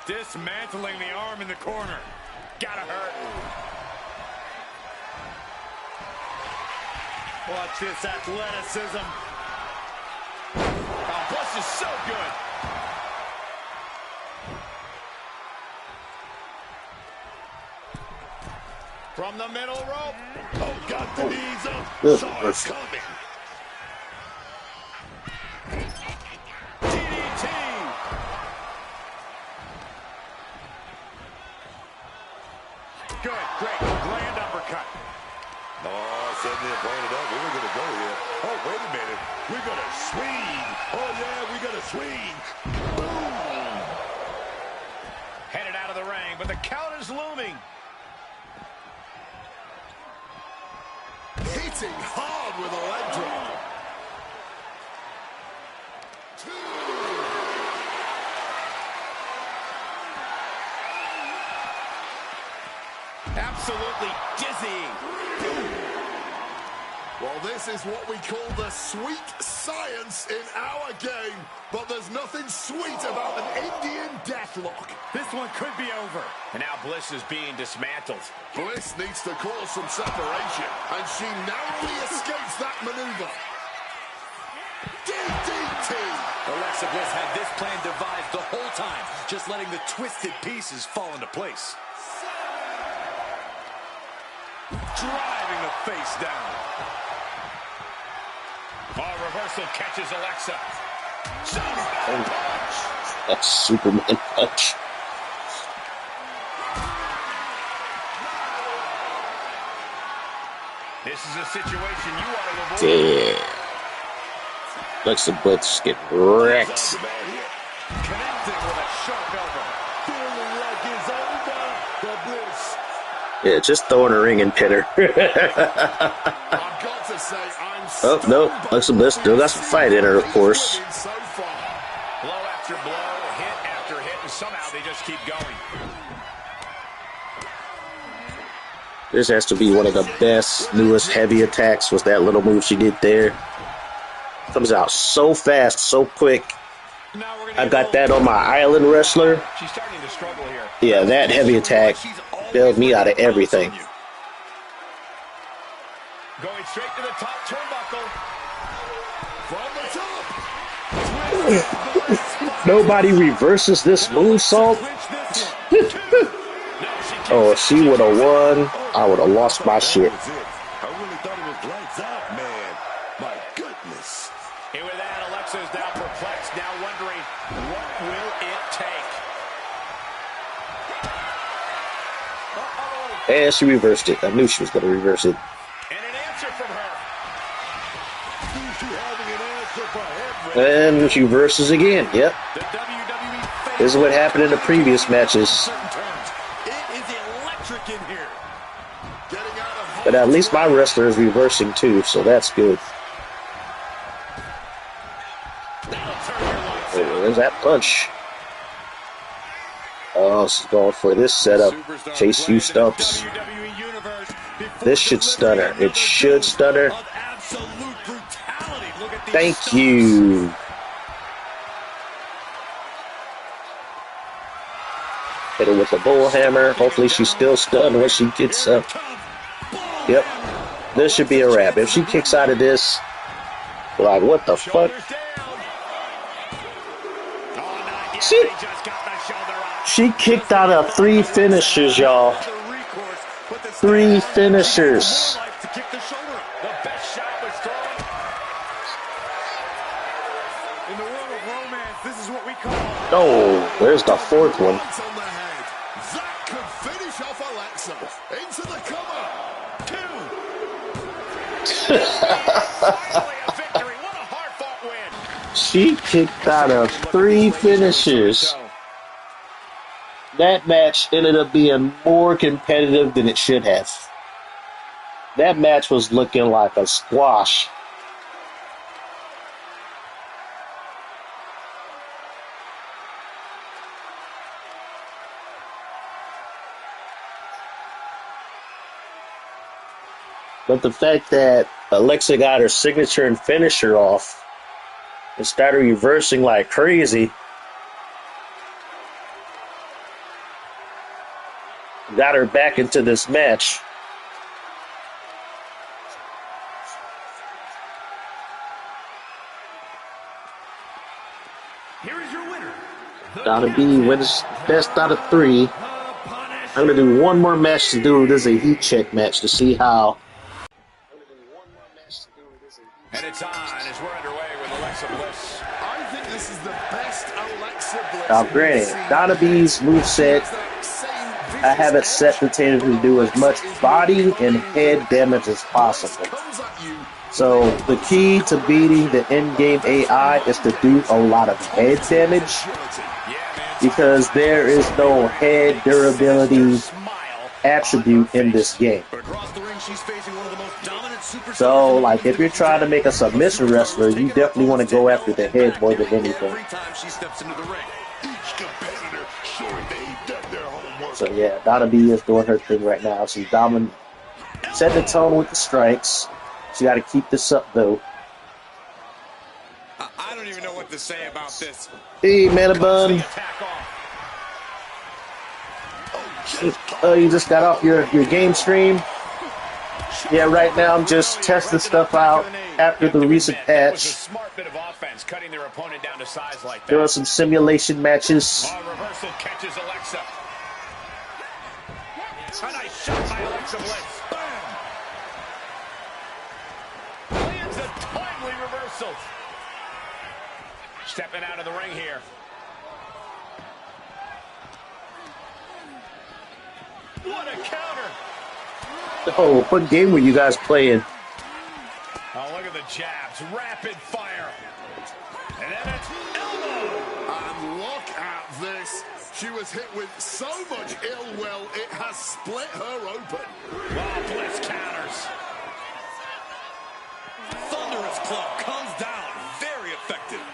Speaker 4: Dismantling the arm in the corner. Gotta hurt. Watch this athleticism.
Speaker 3: Oh, Bliss is so good. From the middle rope.
Speaker 2: Oh, got the knees up.
Speaker 1: Good.
Speaker 2: Saw it coming.
Speaker 3: DDT.
Speaker 4: Good, great. Grand uppercut.
Speaker 2: Oh, setting the opponent up. We were going to go here. Oh, wait a minute. We're going to swing. Oh, yeah, we're going to swing. Boom.
Speaker 3: Headed out of the ring, but the count is looming.
Speaker 2: Hitting hard with a leg drop.
Speaker 3: Absolutely dizzying.
Speaker 2: Well, this is what we call the sweet science in our game, but there's nothing sweet about an Indian deathlock.
Speaker 4: This one could be over.
Speaker 3: And now Bliss is being dismantled.
Speaker 2: Bliss needs to cause some separation, and she narrowly escapes that maneuver. DDT!
Speaker 4: Alexa Bliss had this plan devised the whole time, just letting the twisted pieces fall into place. Driving the face down.
Speaker 3: Oh, reversal catches Alexa.
Speaker 1: That's Superman punch.
Speaker 3: This is a situation you want to avoid.
Speaker 1: Damn. Alexa Bliss getting wrecked.
Speaker 4: Connecting with a sharp elbow.
Speaker 2: Feeling like it's over for Bliss.
Speaker 1: Yeah, just throw in a ring and pin her.
Speaker 2: I've got to say, I'm
Speaker 1: Oh, no. Alexa Bliss still got some fight in her, of course.
Speaker 2: so far.
Speaker 3: Blow after blow, hit after hit, and somehow they just keep going.
Speaker 1: This has to be one of the best, newest heavy attacks was that little move she did there. Comes out so fast, so quick. I got that on my island wrestler.
Speaker 3: She's starting to struggle here.
Speaker 1: Yeah, that heavy attack bailed me out of everything.
Speaker 3: Going straight to the top turnbuckle.
Speaker 2: From the top.
Speaker 1: Nobody reverses this moonsault. Oh, if she would have won, I would have lost my shit.
Speaker 2: I really thought it was lights out, man. My goodness.
Speaker 3: And with that, Alexa is now perplexed, now wondering, what will it take?
Speaker 1: And she reversed it. I knew she was going to reverse it.
Speaker 3: And an answer from her.
Speaker 2: Seems to having an answer for everything.
Speaker 1: And she reverses again. Yep.
Speaker 3: The WWE
Speaker 1: This is what happened in the previous matches.
Speaker 4: Certain terms. It is electric in here.
Speaker 2: Getting out of
Speaker 1: But at least my wrestler is reversing too, so that's good. Oh, there's that punch. Oh, she's going for this setup. Chase you stumps.
Speaker 3: WWE Universe before
Speaker 1: This should stun her. It should stun her.
Speaker 4: Of absolute brutality. Look at these
Speaker 1: Thank
Speaker 4: stunts.
Speaker 1: you. Hit her with a bull hammer. Hopefully she's still stunned when she gets up. Yep. This should be a wrap. If she kicks out of this, like, what the fuck? She kicked out of 3 finishers, y'all. 3 finishers.
Speaker 3: The best shot was thrown.
Speaker 4: In the world of romance, this is what we call
Speaker 1: Oh, there's the 4th one.
Speaker 2: Once on the head. Zack could finish off Alexa. Into the cover. 2.
Speaker 3: Finally a victory. What a hard-fought win.
Speaker 1: She kicked out of 3 finishers. That match ended up being more competitive than it should have. That match was looking like a squash. But the fact that Alexa got her signature and finisher off and started reversing like crazy got her back into this match.
Speaker 3: Here is your winner.
Speaker 1: Donna B wins best out of 3. I'm going to do one more match to do. This is a heat check match to see how.
Speaker 3: And it's on as we're underway with Alexa Bliss.
Speaker 2: I think this is the best Alexa Bliss.
Speaker 1: Now, granted, Donna B's moveset, I have it set to do as much body and head damage as possible. So the key to beating the in-game AI is to do a lot of head damage, because there is no head durability attribute in this game. So, like, if you're trying to make a submission wrestler, you definitely want to go after the head more than anything. So yeah, Donna B is doing her thing right now. She's dominant, setting the tone with the strikes. She got to keep this up though.
Speaker 4: I don't even know what to say about this.
Speaker 1: Hey, Manabun. You just got off your game stream? Yeah, right now I'm just testing stuff out after the recent patch.
Speaker 3: Smart bit of offense, cutting their opponent down to size like that.
Speaker 1: There are some simulation matches.
Speaker 3: Reversal catches Alexa. A nice shot by Alexa Bliss. Lands a timely reversal. Stepping out of the ring here. What a counter.
Speaker 1: Oh, what game were you guys playing?
Speaker 3: Oh, look at the jabs. Rapid fire. And then it's elbow.
Speaker 2: And look at this. She was hit with so much ill will, it has split her open.
Speaker 3: Wow, Bliss counters.
Speaker 4: Thunderous club comes down. Very effective.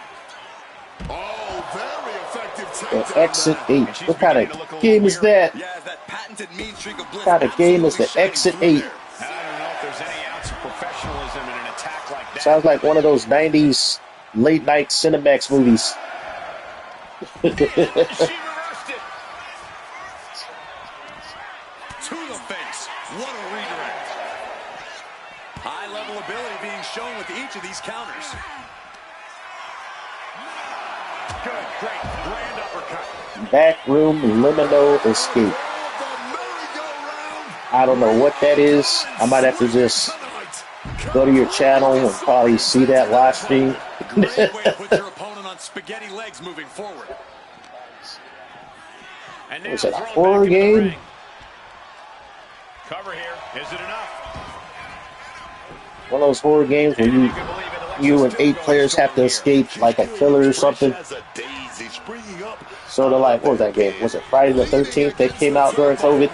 Speaker 2: Oh, very effective
Speaker 1: The
Speaker 2: takedown.
Speaker 1: Exit
Speaker 2: there.
Speaker 1: 8. What kind of game is that?
Speaker 4: Yeah, that patented mean streak of Bliss.
Speaker 1: What kind of game is the
Speaker 4: absolutely
Speaker 1: Exit
Speaker 4: shining
Speaker 1: 8?
Speaker 4: through there.
Speaker 3: I don't know if there's any ounce of professionalism in an attack like that.
Speaker 1: Sounds like one of those 90s late night Cinemax movies.
Speaker 3: She reversed it.
Speaker 4: To the face. What a redirect. High level ability being shown with each of these counters.
Speaker 3: Good, great, grand uppercut.
Speaker 1: Backroom Limino Escape. I don't know what that is. I might have to just go to your channel and probably see that live stream.
Speaker 4: Great way to put your opponent on spaghetti legs moving forward.
Speaker 3: And now
Speaker 1: Was it a
Speaker 3: thrown
Speaker 1: horror
Speaker 3: back into the
Speaker 1: game?
Speaker 3: ring. Cover here. Is it enough?
Speaker 1: One of those horror games where you and 8 players have to escape like a killer or something. Sort of like, what was that game? Was it Friday the 13th that came out during COVID?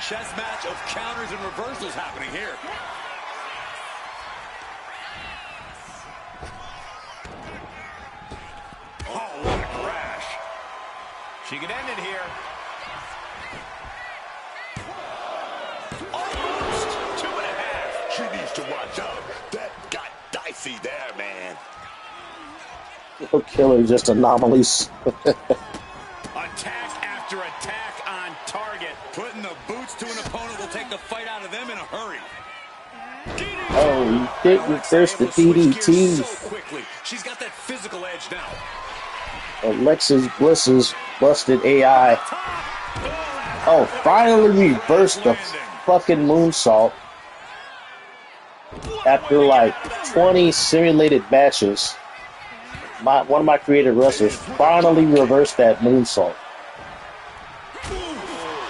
Speaker 4: Chess match of counters and reversals happening here.
Speaker 3: Oh, what a crash. She could end it here. Almost 2.5.
Speaker 2: She needs to watch out. That got dicey there, man.
Speaker 1: No killer, just anomalies.
Speaker 3: Attack after attack on target.
Speaker 4: Putting the boots to an opponent will take the fight out of them in a hurry.
Speaker 1: Oh, you did reverse the DDT.
Speaker 4: So quickly. She's got that physical edge now.
Speaker 1: Alexis Bliss's busted AI. Oh, finally reversed the fucking moonsault. After like 20 simulated matches, one of my creative wrestlers finally reversed that moonsault.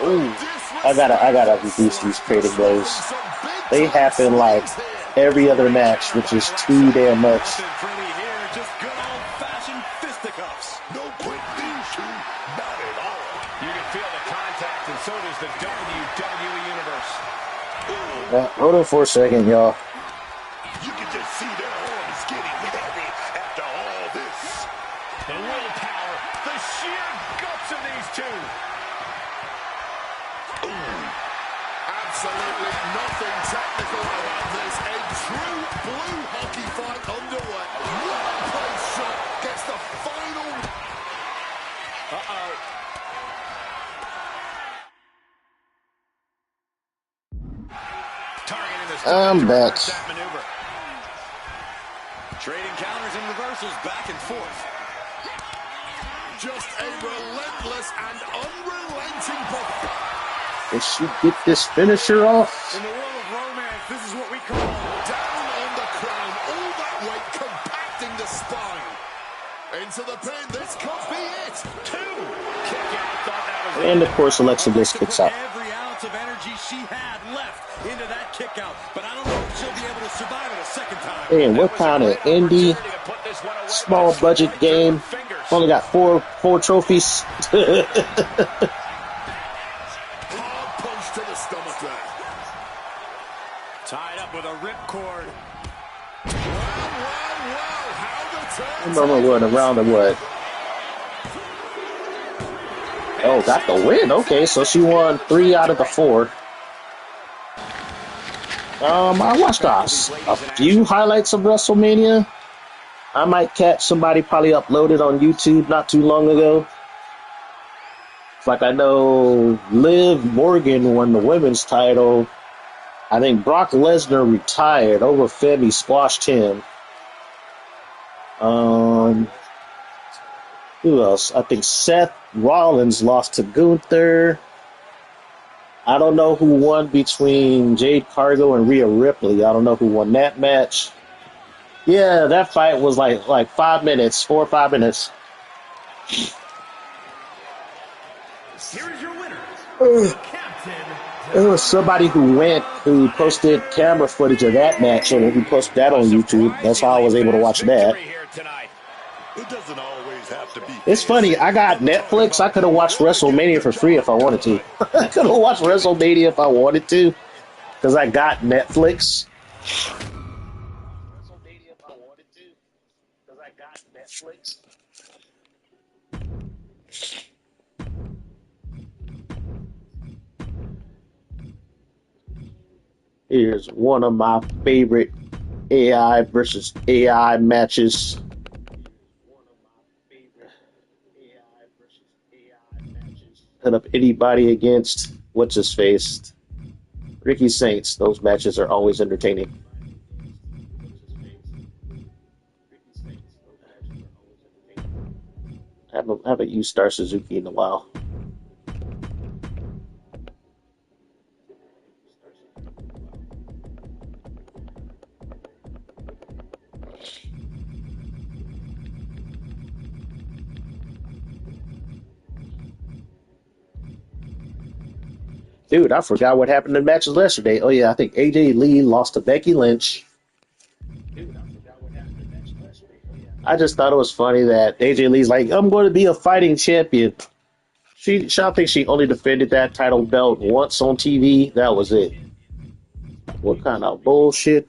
Speaker 1: Ooh, I gotta reduce these trading blows. They happen like every other match, which is too damn much.
Speaker 4: Nothing pretty here, just good old-fashioned fisticuffs.
Speaker 2: No quick these two, not at all.
Speaker 3: You can feel the contact, and so does the WWE Universe.
Speaker 1: Hold on for a second, y'all.
Speaker 2: You can just see their arms getting heavy after all this.
Speaker 3: The willpower, the sheer guts of these two.
Speaker 2: Absolutely nothing technical about this. A true blue hockey fight underway. Well placed shot gets the final.
Speaker 3: Uh-oh. Targeting the
Speaker 1: I'm back.
Speaker 3: that maneuver.
Speaker 4: Trading counters and reversals back and forth.
Speaker 2: Just a relentless and unrelenting performance.
Speaker 1: Did she get this finisher off?
Speaker 4: In the world of romance, this is what we call
Speaker 2: Down on the crown, all that weight compacting the spine. Into the pin, this could be it.
Speaker 3: 2. Kick out, thought that was
Speaker 1: And of course, Alexa Bliss
Speaker 4: to
Speaker 1: kicks
Speaker 4: put
Speaker 1: out.
Speaker 4: every ounce of energy she had left into that kick out, but I don't know if she'll be able to survive it a second time.
Speaker 1: Man, what kind of indie, small budget game? Only got four trophies.
Speaker 2: Hard punch to the stomach there.
Speaker 4: Tied up with a ripcord.
Speaker 2: Well, how the turn.
Speaker 1: Number one, around the what? Oh, got the win. Okay, so she won 3 out of the 4. I watched a few highlights of WrestleMania. I might catch somebody probably uploaded on YouTube not too long ago. It's like I know Liv Morgan won the women's title. I think Brock Lesnar retired. Over Femi squashed him. Who else? I think Seth Rollins lost to Gunther. I don't know who won between Jade Cargill and Rhea Ripley. I don't know who won that match. Yeah, that fight was like 5 minutes, 4 or 5 minutes.
Speaker 3: Here is your winner.
Speaker 1: There was somebody who posted camera footage of that match, and he posted that on YouTube. That's how I was able to watch that.
Speaker 2: It doesn't always have to be.
Speaker 1: It's funny, I got Netflix. I could have watched WrestleMania for free if I wanted to. I could have watched WrestleMania if I wanted to, because I got Netflix. WrestleMania if I wanted to, because I got Netflix. Here's one of my favorite AI versus AI matches. Put up anybody against what's his face, Ricky Saints. Those matches are always entertaining. I haven't used Star Suzuki in a while. Dude, I forgot what happened in matches yesterday. Oh yeah, I think AJ Lee lost to Becky Lynch. I just thought it was funny that AJ Lee's like, I'm going to be a fighting champion. I think she only defended that title belt once on TV. That was it. What kind of bullshit?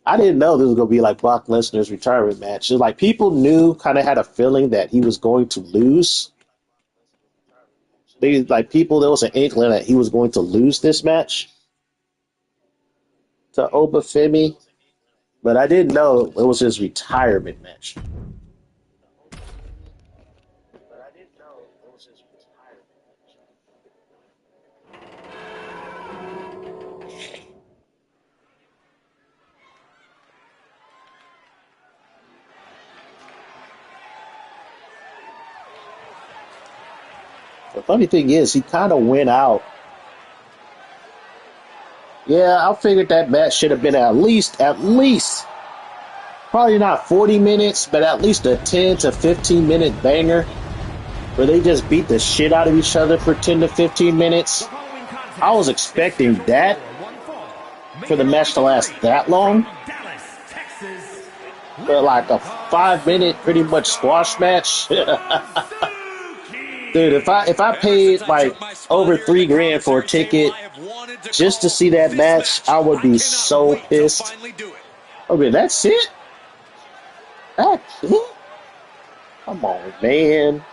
Speaker 1: I didn't know this was going to be like Brock Lesnar's retirement match. It's like people knew, kind of had a feeling that he was going to lose. There was an inkling that he was going to lose this match to Obafemi, but I didn't know it was his retirement match. The funny thing is, he kind of went out. Yeah, I figured that match should have been at least, probably not 40 minutes, but at least a 10 to 15 minute banger where they just beat the shit out of each other for 10 to 15 minutes. I was expecting that for the match to last that long. But like a 5-minute pretty much squash match. Dude, if I paid like over $3,000 for a ticket just to see that match, I would be so pissed. Okay, that's it? That's it? Come on, man.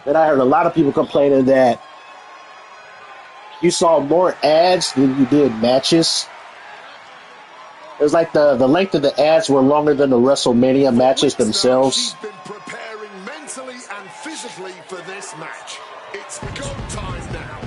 Speaker 1: But I heard a lot of people complaining that you saw more ads than you did matches. It was like the length of the ads were longer than the WrestleMania matches themselves.
Speaker 2: She's been preparing mentally and physically for this match. It's go time now.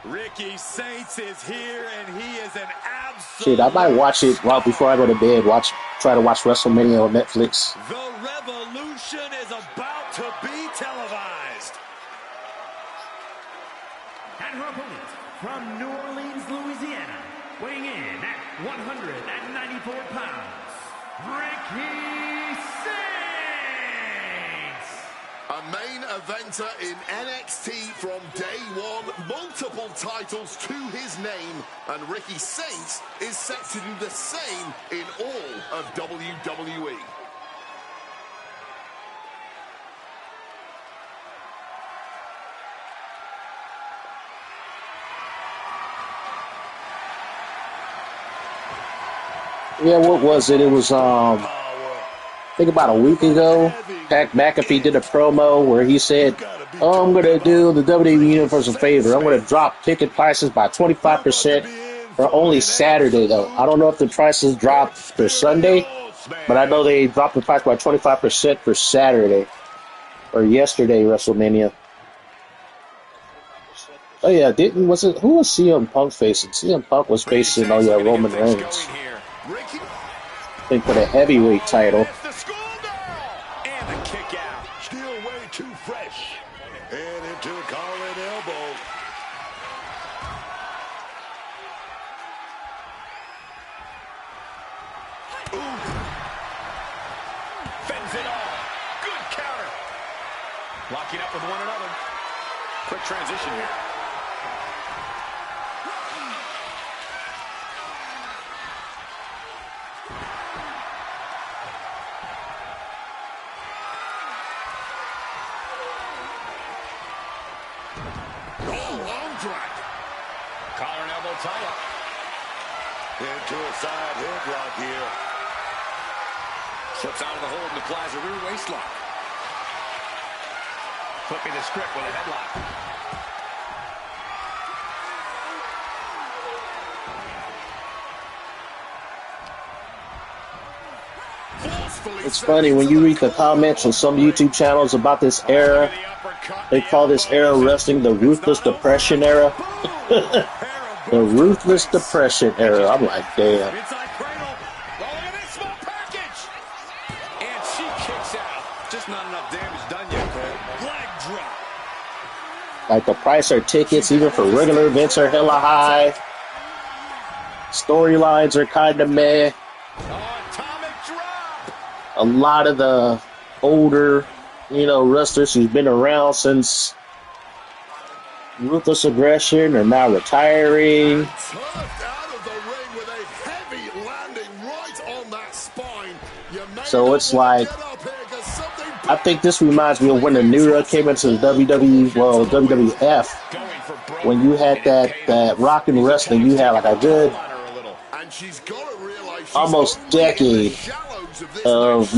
Speaker 4: Ricky Saints is here, and he is an absolute...
Speaker 1: Shit, I might watch it right before I go to bed. Try to watch WrestleMania on Netflix.
Speaker 4: The revolution is about to be televised.
Speaker 5: And her opponent from New Orleans, Louisiana, weighing in at 194 pounds, Ricky Saints.
Speaker 2: A main eventer in NXT from day one, multiple titles to his name, and Ricky Saints is set to do the same in all of WWE.
Speaker 1: Yeah, what was it? It was I think about a week ago. Pat McAfee did a promo where he said, "Oh, I'm going to do the WWE Universe a favor. I'm going to drop ticket prices by 25% for only Saturday, though. I don't know if the prices dropped for Sunday, but I know they dropped the price by 25% for Saturday or yesterday WrestleMania. Oh yeah, who was CM Punk facing? CM Punk was facing Roman Reigns. I think for the heavyweight title.
Speaker 4: And the kick out.
Speaker 2: Still way too fresh. And into a collar elbow.
Speaker 3: Fends it all. Good counter. Locking up with one another. Quick transition here. Collar and elbow tie up.
Speaker 2: Into a side headlock here.
Speaker 4: Slips out of the hold and applies a rear waist lock.
Speaker 3: Flipping the script with a headlock.
Speaker 1: It's funny when you read the comments on some YouTube channels about this era. They call this era wrestling the Ruthless Depression era. The Ruthless Depression era. I'm like, damn.
Speaker 4: Inside cradle. Oh, look at this small package. And she kicks out. Just not enough damage done yet, Cole. Leg drop.
Speaker 1: Like the price of tickets, even for regular events, are hella high. Storylines are kind of meh.
Speaker 4: Oh, atomic drop.
Speaker 1: A lot of the older, wrestlers who've been around since Ruthless Aggression are now retiring.
Speaker 2: Tucked out of the ring with a heavy landing right on that spine.
Speaker 1: So it's like, I think this reminds me of when the new era came into the WWF. When you had that rock and wrestling, you had like a good almost decade of,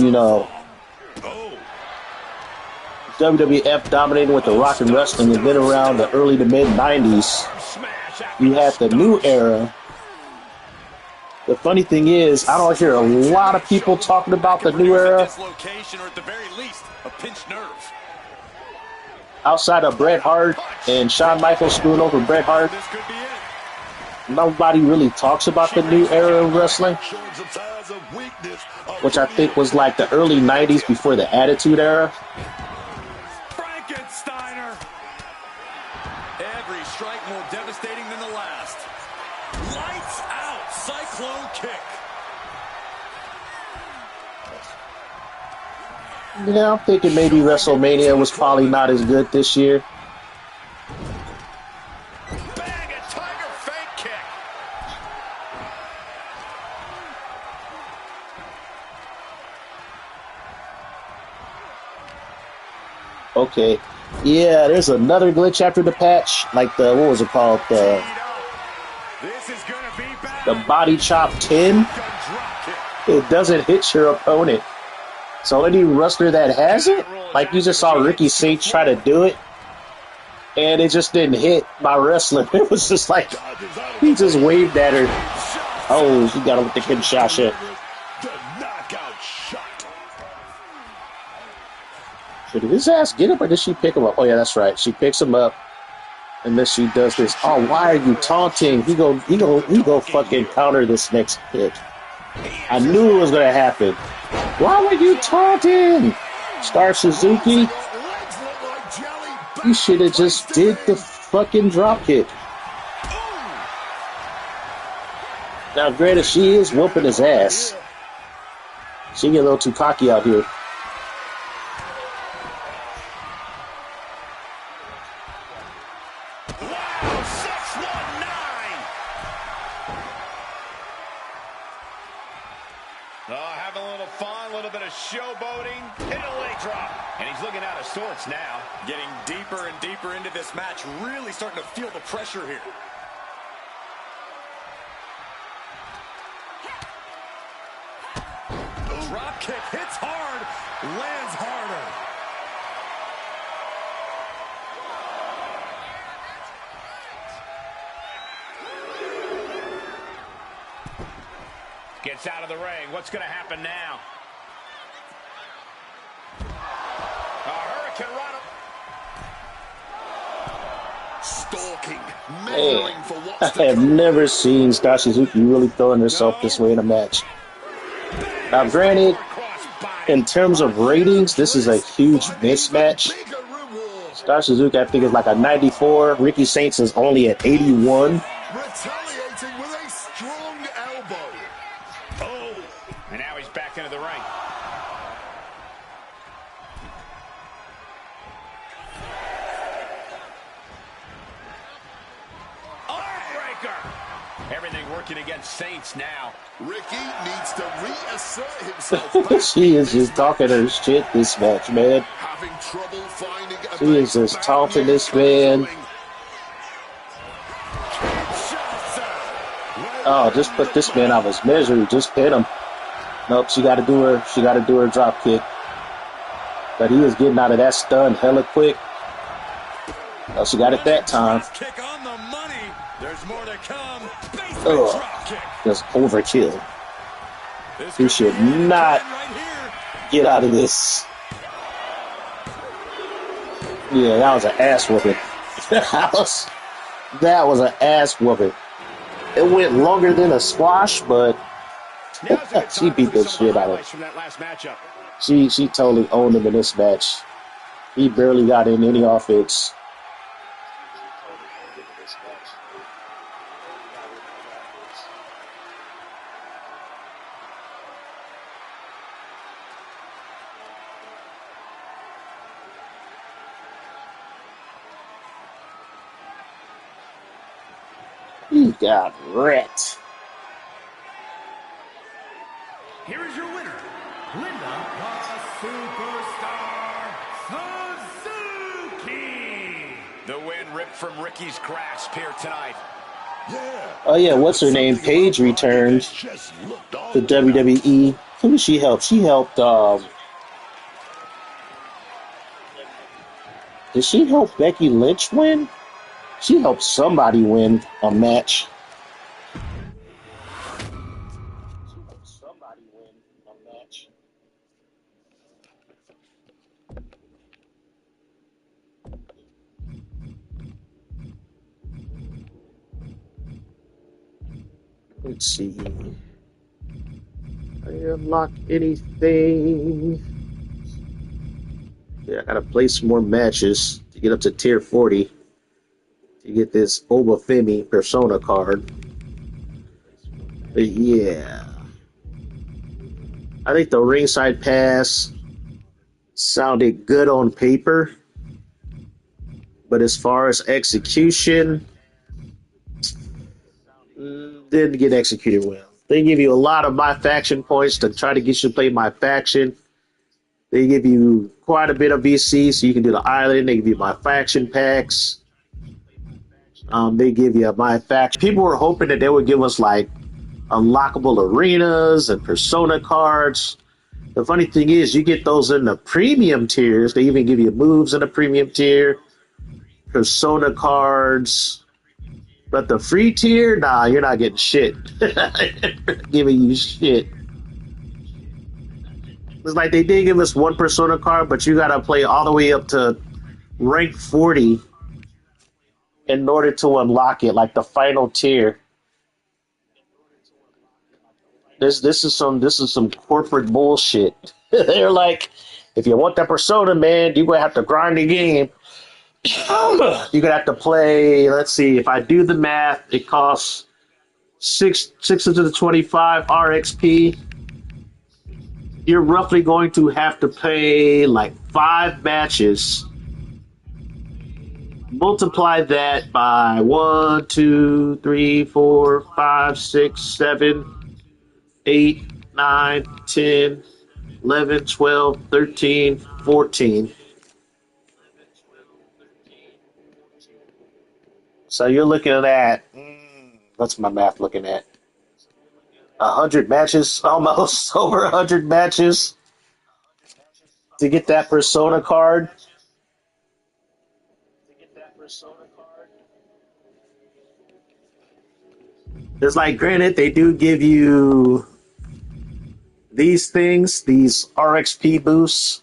Speaker 1: WWF dominating with the rock and wrestling, and then around the early to mid 90s, you had the new era. The funny thing is, I don't hear a lot of people talking about the new era. Outside of Bret Hart and Shawn Michaels screwing over Bret Hart, nobody really talks about the new era of wrestling, which I think was like the early 90s before the Attitude Era.
Speaker 4: Every strike more devastating than the last. Lights out. Cyclone kick.
Speaker 1: Yeah, I'm thinking maybe WrestleMania was probably not as good this year.
Speaker 3: Bang, a tiger fake kick.
Speaker 1: Okay. Yeah, there's another glitch after the patch. Like the, what was it called? The body chop 10. It doesn't hit your opponent. So any wrestler that has it, like you just saw Ricky Sage try to do it, and it just didn't hit my wrestler. It was just like, he just waved at her. Oh, she got him with the Kinshasa. Did his ass get him or did she pick him up? Oh yeah, that's right. She picks him up, and then she does this. Oh, why are you taunting? He go fucking counter this next hit. I knew it was gonna happen. Why were you taunting? Star Suzuki? You should have just did the fucking drop kick. Now, granted, she is whooping his ass. She get a little too cocky out here.
Speaker 3: Having a little fun, a little bit of showboating, hit a leg drop. And he's looking out of sorts now.
Speaker 4: Getting deeper and deeper into this match, really starting to feel the pressure here. Drop kick hits hard, lands harder.
Speaker 3: Gets out of the ring. What's going to happen now? A Hurricane Rana.
Speaker 2: Stalking,
Speaker 1: Man,
Speaker 2: measuring for what's
Speaker 1: I
Speaker 2: to
Speaker 1: have
Speaker 2: come.
Speaker 1: never seen Scott Suzuki really throwing herself this way in a match. Now, granted, in terms of ratings, this is a huge mismatch.
Speaker 2: Bigger reward.
Speaker 1: Scott Suzuki, I think, is like a 94. Ricky Saints is only at 81.
Speaker 2: Retaliating with a strong elbow.
Speaker 3: Oh, and now he's back into the ring. Everything working against Saints now.
Speaker 2: Ricky needs to reassert himself.
Speaker 1: She is just talking her shit this match, man.
Speaker 2: Having trouble finding a
Speaker 1: She is just talking this man. Oh, just put this man out of his misery. Just hit him. Nope, she got to do her drop kick. But he is getting out of that stun hella quick. Oh, she got it that time.
Speaker 4: Kick on the money. There's more to come.
Speaker 1: Just overkill. He should not get out of this. Yeah, that was an ass whooping. That was an ass whooping. It went longer than a squash, but she beat the shit out of him. She totally owned him in this match. He barely got in any offense. He got wrecked.
Speaker 5: Here is your winner, Linda the Superstar Suzuki.
Speaker 3: The win ripped from Ricky's grasp here tonight.
Speaker 2: Yeah.
Speaker 1: Oh yeah, what's her name? Paige returned to WWE. Who did she help? She helped. Did she help Becky Lynch win? She helped somebody win a match. Let's see. I unlock anything. Yeah, I gotta play some more matches to get up to tier 40 to get this Obafemi Persona card. But yeah, I think the ringside pass sounded good on paper, but as far as execution, didn't get executed well. They give you a lot of my faction points to try to get you to play my faction. They give you quite a bit of VC so you can do the island. They give you my faction packs. They give you my faction. People were hoping that they would give us like unlockable arenas and persona cards. The funny thing is, you get those in the premium tiers. They even give you moves in the premium tier, persona cards. But the free tier, nah, you're not getting shit. Giving you shit. It's like they did give us one persona card, but you gotta play all the way up to rank 40 in order to unlock it, like the final tier. This is some corporate bullshit. They're like, if you want that persona, man, you're gonna have to grind the game. You're gonna have to play. Let's see. If I do the math, it costs 6 to the 25 RXP. You're roughly going to have to pay like 5 matches. Multiply that by 1, 2, 3, 4, 5, 6, 7, 8, 9, 10, 11, 12, 13, 14. So you're looking at that. What's my math looking at? 100 matches, almost over 100 matches to get that persona card. It's like, granted, they do give you these things, these RXP boosts,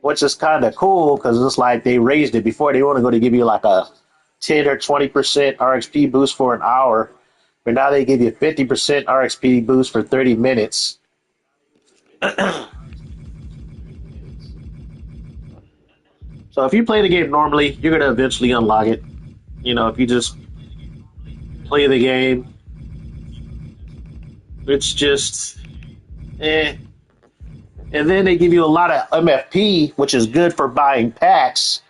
Speaker 1: which is kind of cool because it's like they raised it before. They were going to give you like a 10 or 20% RXP boost for an hour, but now they give you 50% RXP boost for 30 minutes. So if you play the game normally, you're going to eventually unlock it. You know, if you just play the game, it's just eh. And then they give you a lot of MFP, which is good for buying packs.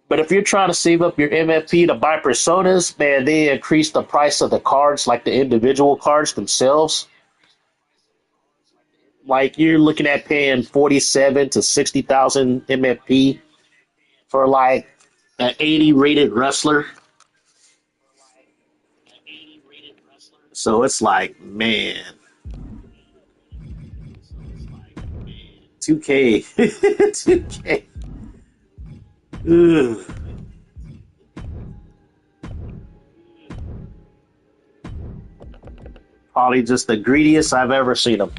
Speaker 1: But if you're trying to save up your MFP to buy personas, man, they increase the price of the cards, like the individual cards themselves. Like you're looking at paying 47 to 60,000 MFP for like an 80 rated wrestler. So it's like, man, 2K, 2K. Ugh. Probably just the greediest I've ever seen them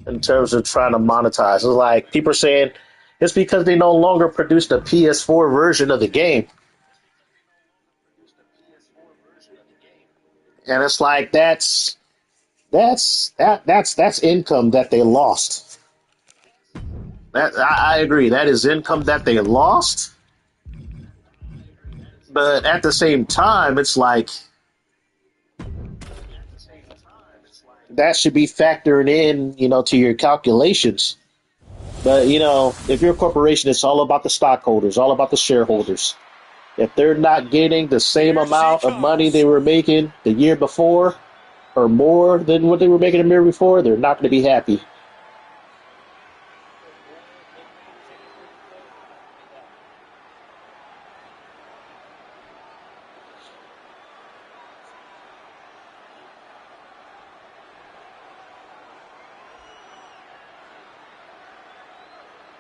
Speaker 1: in terms of trying to monetize. It's like people are saying it's because they no longer produced a PS4 version of the game. And it's like that's income that they lost. That I agree. That is income that they lost. But at the same time, it's like that should be factored in, you know, to your calculations. But, you know, if you're a corporation, it's all about the stockholders, all about the shareholders. If they're not getting the same amount of money they were making the year before or more than what they were making the year before, they're not going to be happy.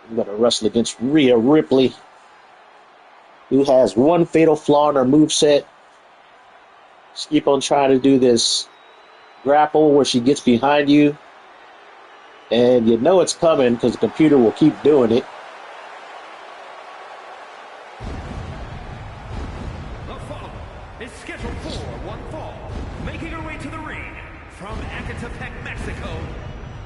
Speaker 1: I'm going to wrestle against Rhea Ripley, who has one fatal flaw in her moveset. Just keep on trying to do this grapple where she gets behind you, and you know it's coming because the computer will keep doing it.
Speaker 5: The follower is scheduled for one fall, making her way to the ring from Ecatepec, Mexico,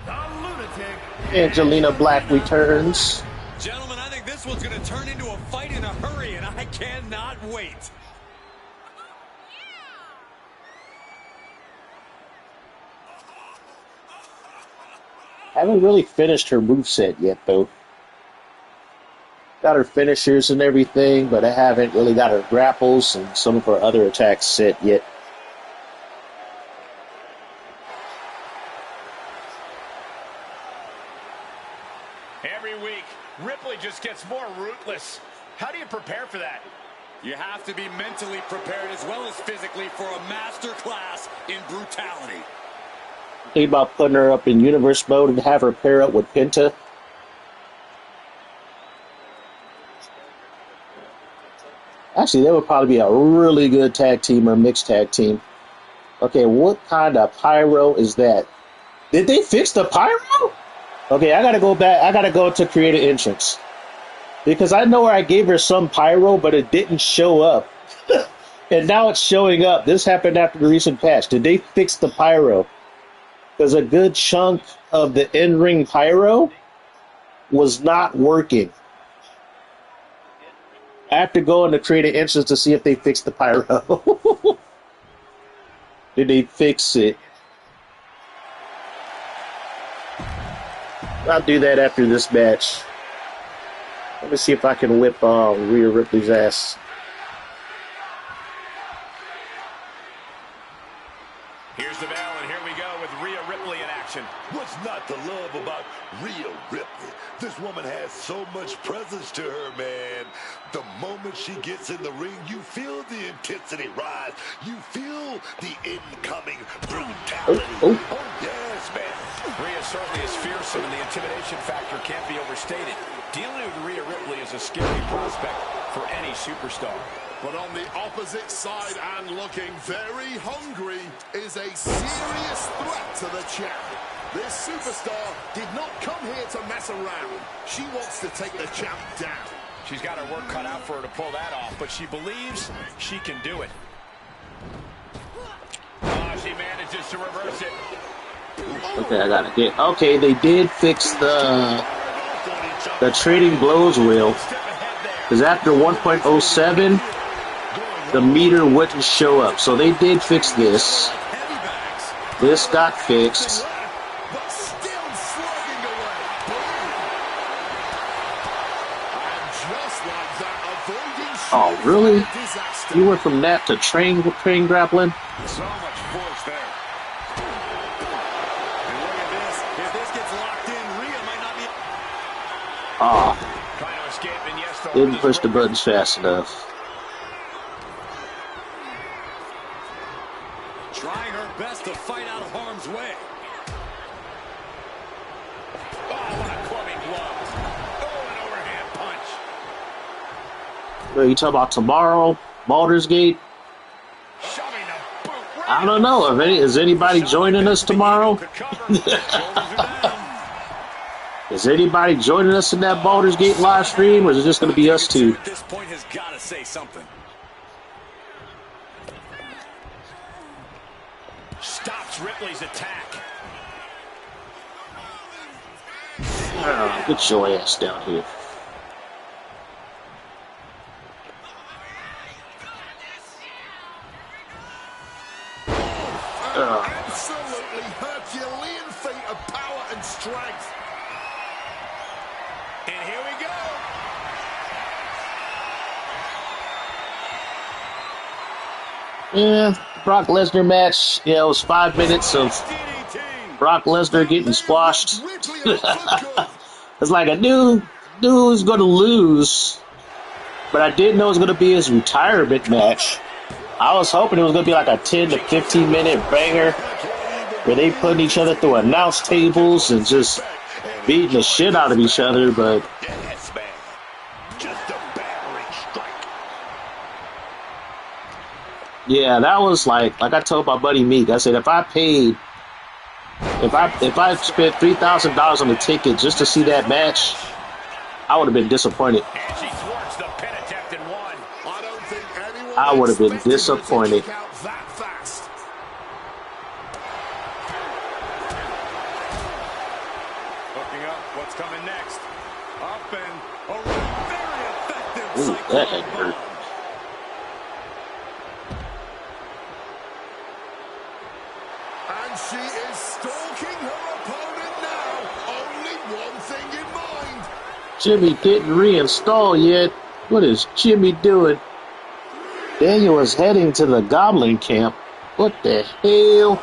Speaker 5: the Lunatic.
Speaker 1: Angelina Black returns.
Speaker 4: Gentlemen, I think this one's going to turn into a fight in a hurry, and I cannot wait.
Speaker 1: Haven't really finished her moveset yet, though. Got her finishers and everything, but I haven't really got her grapples and some of her other attacks set yet.
Speaker 3: Every week, Ripley just gets more ruthless. How do you prepare for that?
Speaker 4: You have to be mentally prepared as well as physically for a master class in brutality.
Speaker 1: Think about putting her up in universe mode and have her pair up with Penta. Actually, that would probably be a really good tag team or mixed tag team. Okay, what kind of pyro is that? Did they fix the pyro? Okay, I gotta go back. I gotta go to create an entrance. Because I know where I gave her some pyro, but it didn't show up. And now it's showing up. This happened after the recent patch. Did they fix the pyro? Because a good chunk of the in-ring pyro was not working. I have to go into create an entrance to see if they fixed the pyro. Did they fix it? I'll do that after this match. Let me see if I can whip Rhea Ripley's ass.
Speaker 3: Here's the bell, and here we go with Rhea Ripley in action.
Speaker 2: What's not to love about Rhea Ripley? This woman has so much presence to her, man. The moment she gets in the ring, you feel the intensity rise. You feel the incoming brutality. Oh yes, man.
Speaker 3: Rhea certainly is fearsome, and the intimidation factor can't be overstated. Dealing with Rhea Ripley is a scary prospect for any superstar.
Speaker 6: But on the opposite side and looking very hungry is a serious threat to the champ. This superstar did not come here to mess around. She wants to take the champ down.
Speaker 3: She's got her work cut out for her to pull that off, but she believes she can do it. She manages to reverse it.
Speaker 1: Okay, I gotta get. Okay, they did fix the trading blows wheel. Because after 1.07, the meter wouldn't show up. So they did fix this. This got fixed. Oh, really? You went from that to train grappling?
Speaker 4: So much force there. And look at this. If this gets locked in, Rhea might not be...
Speaker 1: Oh.
Speaker 3: Trying to escape, and yes,
Speaker 1: Didn't push the buttons fast enough.
Speaker 4: Trying her best to fight out of harm's way.
Speaker 3: Oh, what a clubbing blow. Oh, an overhand punch.
Speaker 1: Well, you talk about tomorrow, Baldur's Gate?
Speaker 3: Shoving the boot right
Speaker 1: I don't know. Is anybody joining us tomorrow? Is anybody joining us in that Baldur's Gate live stream, or is it just going to be us two?
Speaker 4: At this point has got to say something.
Speaker 3: Stops Ripley's attack.
Speaker 1: Oh, get your ass down here.
Speaker 6: Absolutely Herculean feat of power and strength.
Speaker 3: And here we go.
Speaker 1: Yeah, Brock Lesnar match. Yeah, it was 5 minutes of Brock Lesnar getting squashed. It's like I knew who's going to lose, but I didn't know it was going to be his retirement match. I was hoping it was going to be like a 10 to 15 minute banger where they putting each other through announce tables and just beating the shit out of each other, but
Speaker 2: Yes, man. Just a battering strike.
Speaker 1: yeah, that was like I told my buddy Meek, I said if I spent $3,000 on the ticket just to see that match, I would have been disappointed.
Speaker 3: And she thwarts the pin attempt in one.
Speaker 6: I don't think anyone
Speaker 1: I would have been
Speaker 6: expected her to
Speaker 1: disappointed.
Speaker 6: kick out that fast.
Speaker 4: Hooking up. What's coming next? Up and around. Very effective.
Speaker 1: Ooh, that had hurt.
Speaker 6: And she is stalking her opponent now. Only one thing in mind.
Speaker 1: Jimmy didn't reinstall yet. What is Jimmy doing? Daniel is heading to the Goblin camp. What the hell?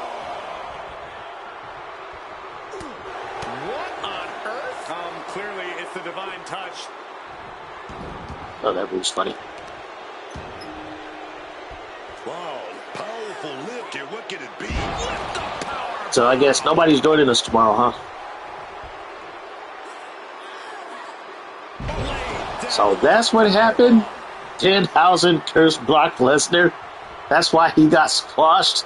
Speaker 4: What on earth? Clearly it's the divine touch.
Speaker 1: Oh, that was funny.
Speaker 2: Wow, powerful lift here. What could it be? What the power?
Speaker 1: So I guess nobody's joining us tomorrow, huh? So that's what happened? 10,000 cursed Brock Lesnar? That's why he got squashed?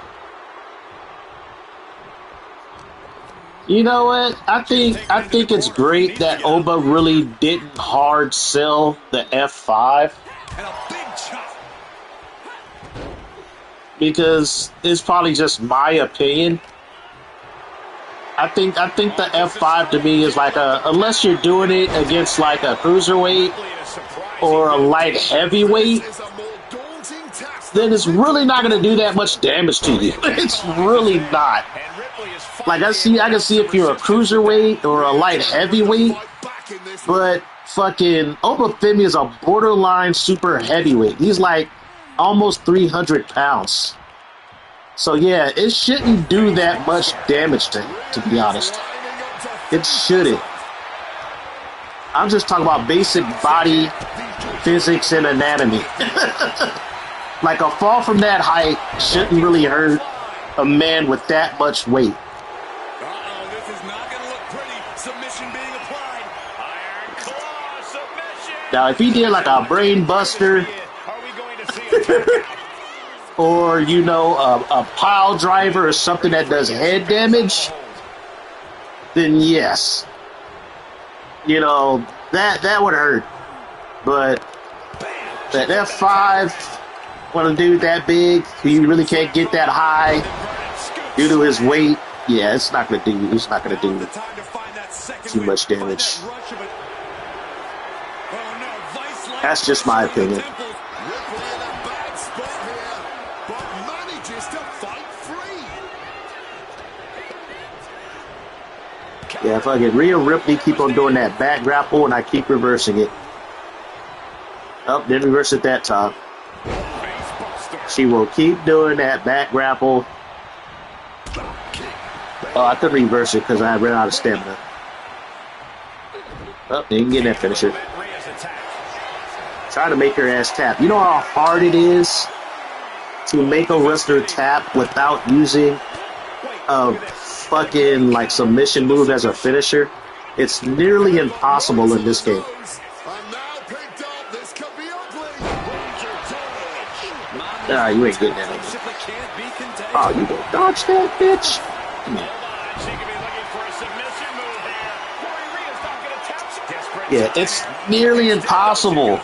Speaker 1: You know what? I think it's great that Oba really didn't hard sell the F5.
Speaker 4: And a big chop.
Speaker 1: Because it's probably just my opinion. I think the F5 to me is like unless you're doing it against like a cruiserweight or a light heavyweight,
Speaker 6: It's a more daunting task.
Speaker 1: then it's really not going to do that much damage to you. It's really not.
Speaker 3: And Ripley is
Speaker 1: Like I can see if you're a cruiserweight or a light heavyweight,
Speaker 6: Back in this
Speaker 1: but fucking Obafemi is a borderline super heavyweight. He's like almost 300 pounds. So yeah, it shouldn't do that much damage to be honest. It shouldn't. I'm just talking about basic body physics and anatomy. Like a fall from that height shouldn't really hurt a man with that much weight.
Speaker 4: Uh-oh, this is not going to look pretty. Submission being applied.
Speaker 3: Iron claw submission.
Speaker 1: Now, if he did like a brain buster
Speaker 3: Are we going to see a tap out.
Speaker 1: Or, you know, a pile driver or something that does head damage, then yes. You know, that would hurt. But that F5, when a dude that big, who really can't get that high due to his weight, yeah, it's not gonna do too much damage. That's just my opinion. Yeah, if I get Rhea Ripley keep on doing that back grapple and I keep reversing it. Oh, didn't reverse it that time. She will keep doing that back grapple. Oh, I could reverse it because I ran out of stamina. Oh, didn't get that finisher. Trying to make her ass tap. You know how hard it is to make a wrestler tap without using a fucking like submission move as a finisher? It's nearly impossible in this game. Ah, you ain't getting that. Oh, you gonna dodge that, bitch? Come on. Yeah, it's nearly impossible.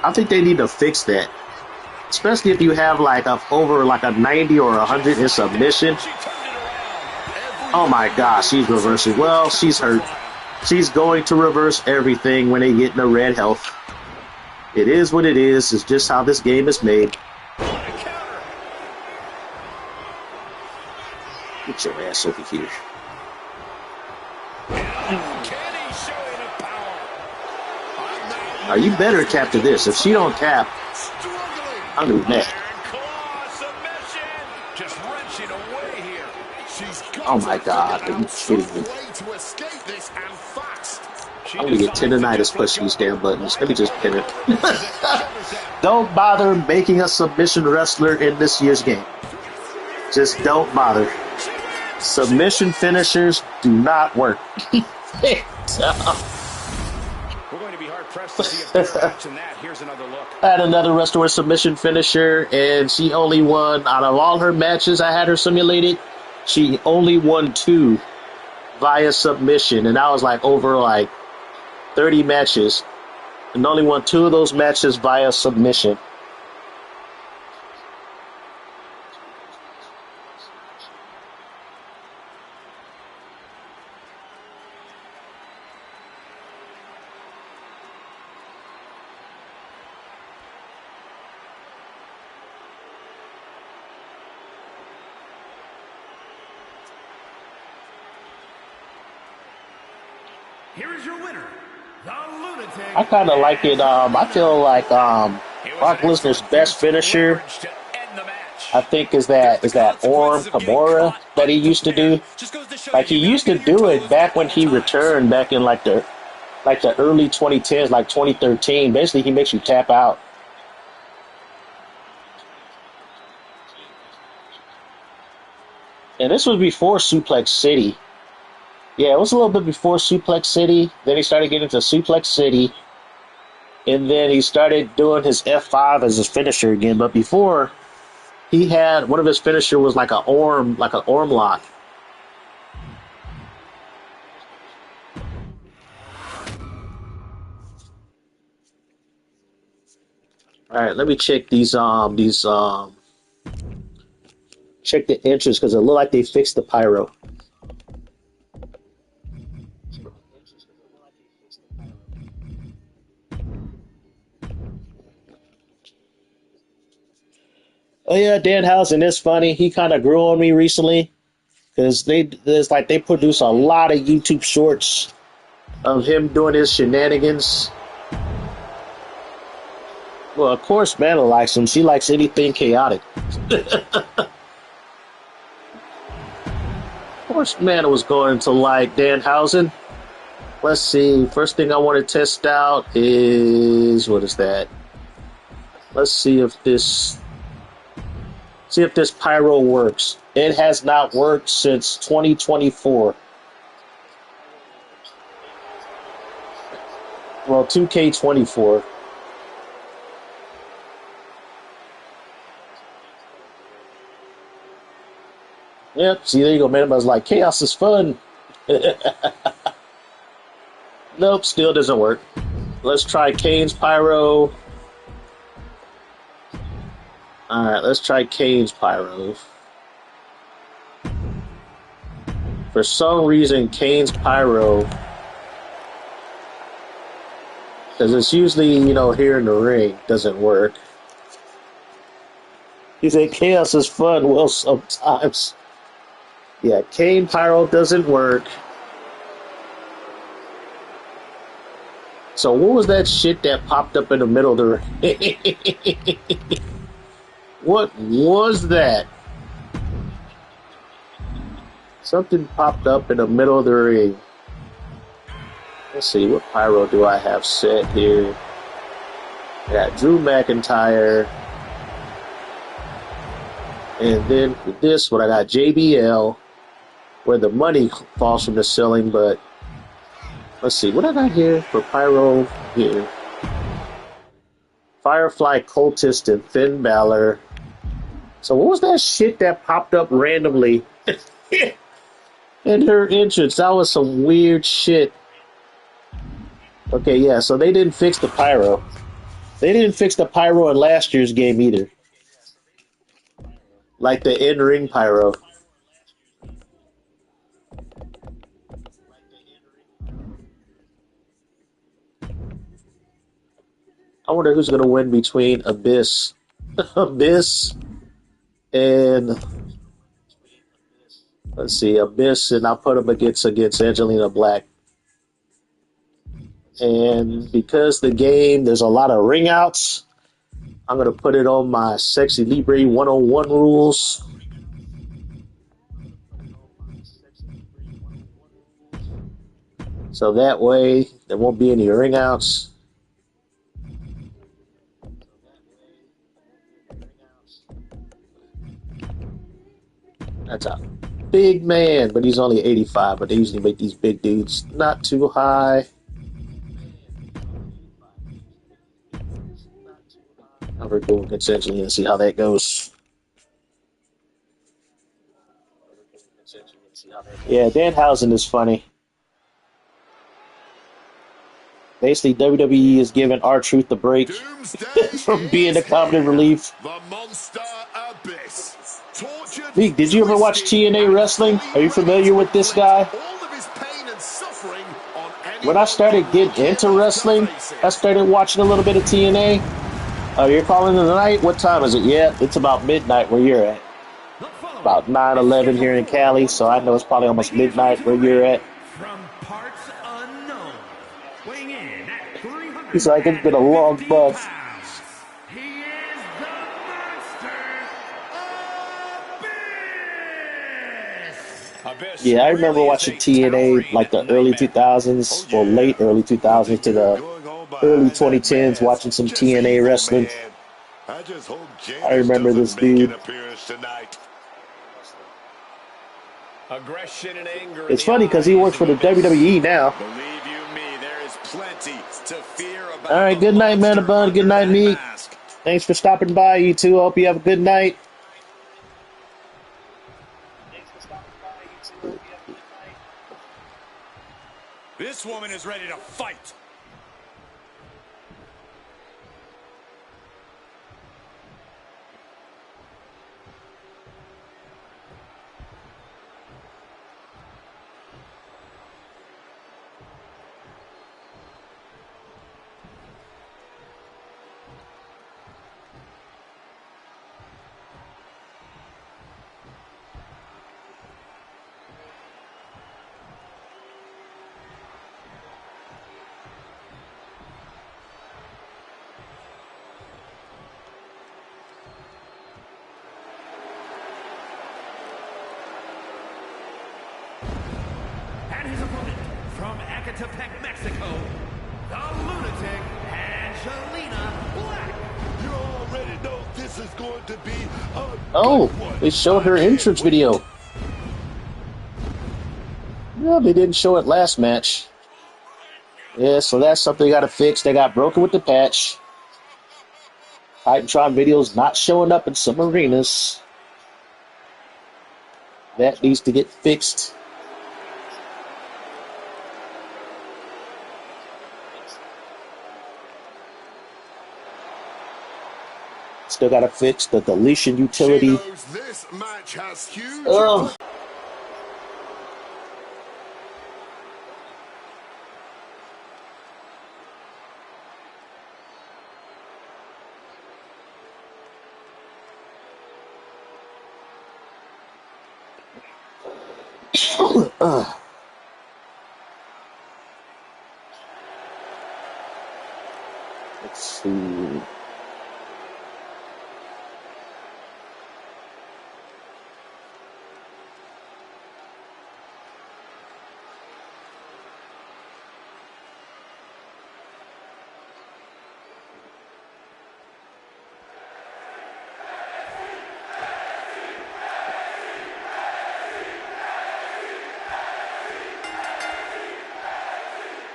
Speaker 1: I think they need to fix that. Especially if you have like over like a 90 or 100 in submission. Oh my gosh, she's reversing. Well, she's hurt. She's going to reverse everything when they get in the red health. It is what it is. It's just how this game is made. Get your ass over here. Now, you better tap to this. If she don't tap, I'm going to be mad. Oh my God, are you kidding me? I'm going to get tendonitis pushing these damn buttons. Let me just pin it. Don't bother making a submission wrestler in this year's game. Just don't bother. Submission finishers do not work.
Speaker 3: We're going to be hard pressed to see a better match than that. Here's another look.
Speaker 1: I had another wrestler with submission finisher, and she only won, out of all her matches I had her simulated, she only won 2 via submission, and I was like over like 30 matches, and only won 2 of those matches via submission.
Speaker 5: Here is your winner, the Lunatic.
Speaker 1: I kind of like it. I feel like Brock Lesnar's best finisher, I think, is that Orm Kimura that he used to do. Like he used to do it back when he returned back in like the early 2010s, like 2013. Basically, he makes you tap out. And this was before Suplex City. Yeah, it was a little bit before Suplex City. Then he started getting to Suplex City. And then he started doing his F5 as his finisher again. But before, he had, one of his finisher was like an Orm lock. Alright, let me check check the entrance because it looked like they fixed the pyro. Oh yeah, Danhausen is funny. He kind of grew on me recently because they produce a lot of YouTube shorts of him doing his shenanigans. Well, of course, Manna likes him. She likes anything chaotic. Of course, Manna was going to like Danhausen. Let's see. First thing I want to test out is, what is that? Let's see if this pyro works. It has not worked since 2024. Well, 2K24. Yep, see, there you go, man. I was like, chaos is fun. Nope, still doesn't work. Let's try Kane's Pyro. Alright, let's try Kane's Pyro. For some reason, Kane's Pyro, because it's usually, here in the ring, doesn't work. You say chaos is fun. Well, sometimes. Yeah, Kane Pyro doesn't work. So what was that shit that popped up in the middle of the ring? What was that? Something popped up in the middle of the ring. Let's see, what Pyro do I have set here? I got Drew McIntyre. And then for this one, I got JBL, where the money falls from the ceiling, but let's see, what I got here for Pyro here? Firefly Cultist and Finn Balor. So what was that shit that popped up randomly in her entrance? That was some weird shit. Okay, yeah, so they didn't fix the Pyro. They didn't fix the Pyro in last year's game either. Like the in-ring Pyro. I wonder who's going to win between Abyss. Abyss and... Let's see, Abyss, and I'll put him against Angelina Black. And because the game, there's a lot of ring outs, I'm going to put it on my Sexy Libre 101 rules. So that way, there won't be any ring outs. That's a big man, but he's only 85, but they usually make these big dudes not too high. I'm going to go against Angelina and see how that goes. Yeah, Danhausen is funny. Basically, WWE is giving R-Truth a break from being a comedy relief.
Speaker 6: The monster Abyss. Tortured,
Speaker 1: Meek, did you ever watch TNA wrestling? Are you familiar with this guy?
Speaker 6: all of his pain and suffering on
Speaker 1: When I started getting into wrestling, I started watching a little bit of TNA. Oh, you're calling it tonight? What time is it? Yeah, it's about midnight where you're at. About 9:11 here in Cali, so I know it's probably almost midnight where you're at.
Speaker 5: From parts unknown, weighing in at 300.
Speaker 1: He's like, it's been a long month.
Speaker 5: He is the monster Abyss.
Speaker 1: Yeah, I remember watching TNA like the early 2000s, or late early 2000s to the early 2010s, watching some TNA wrestling. I remember this dude.
Speaker 3: Aggression and anger.
Speaker 1: It's funny because he works for the WWE now.
Speaker 4: Believe you me, there is plenty to fear about.
Speaker 1: All right, good night, man. Good night, Meek. Thanks for stopping by, you two. Hope you have a good night.
Speaker 4: This woman is ready to fight.
Speaker 5: And his opponent from Ecatepec, Mexico, the lunatic Angelina Black.
Speaker 2: You already know this is going to be a
Speaker 1: Oh,
Speaker 2: good one.
Speaker 1: they showed her entrance video. No, they didn't show it last match. Yeah, so that's something they got to fix. They got broken with the patch. Titantron videos not showing up in some arenas. That needs to get fixed. Still got to fix the deletion utility.
Speaker 6: This match has huge.
Speaker 1: Ugh. Let's see.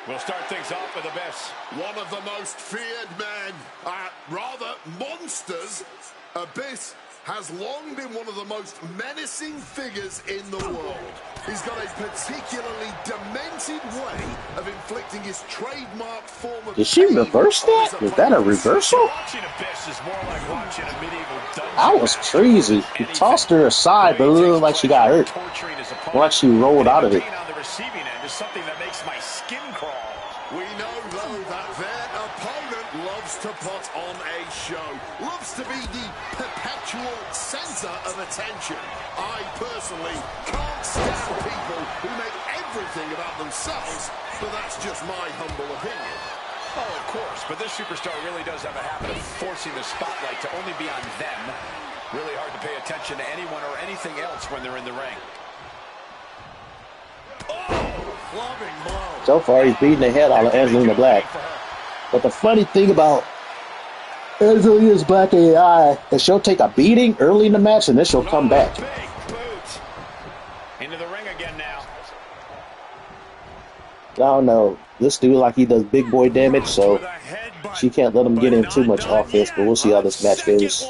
Speaker 3: We'll start things off with Abyss.
Speaker 6: One of the most feared men, rather monsters. Abyss has long been one of the most menacing figures in the world. He's got a particularly demented way of inflicting his trademark form of.
Speaker 1: Did she reverse that? Was that a reversal?
Speaker 3: Watching Abyss is more like watching a medieval dungeon.
Speaker 1: That was crazy. He tossed her aside, but it looked like she got hurt. Like she rolled out of it.
Speaker 3: On the receiving end is something that makes my skin crawl.
Speaker 6: We know, though, that their opponent loves to put on a show, loves to be the perpetual center of attention. I personally can't stand people who make everything about themselves, but that's just my humble opinion.
Speaker 3: Oh, of course, but this superstar really does have a habit of forcing the spotlight to only be on them. Really hard to pay attention to anyone or anything else when they're in the ring.
Speaker 1: So far, he's beating the head out of Angelina Black. But the funny thing about Angelina's Black AI is she'll take a beating early in the match and then she'll come back.
Speaker 3: Big boot. Into the ring again now.
Speaker 1: I don't know. This dude, like, he does big boy damage, so she can't let him get in too much offense, but we'll see how this match goes.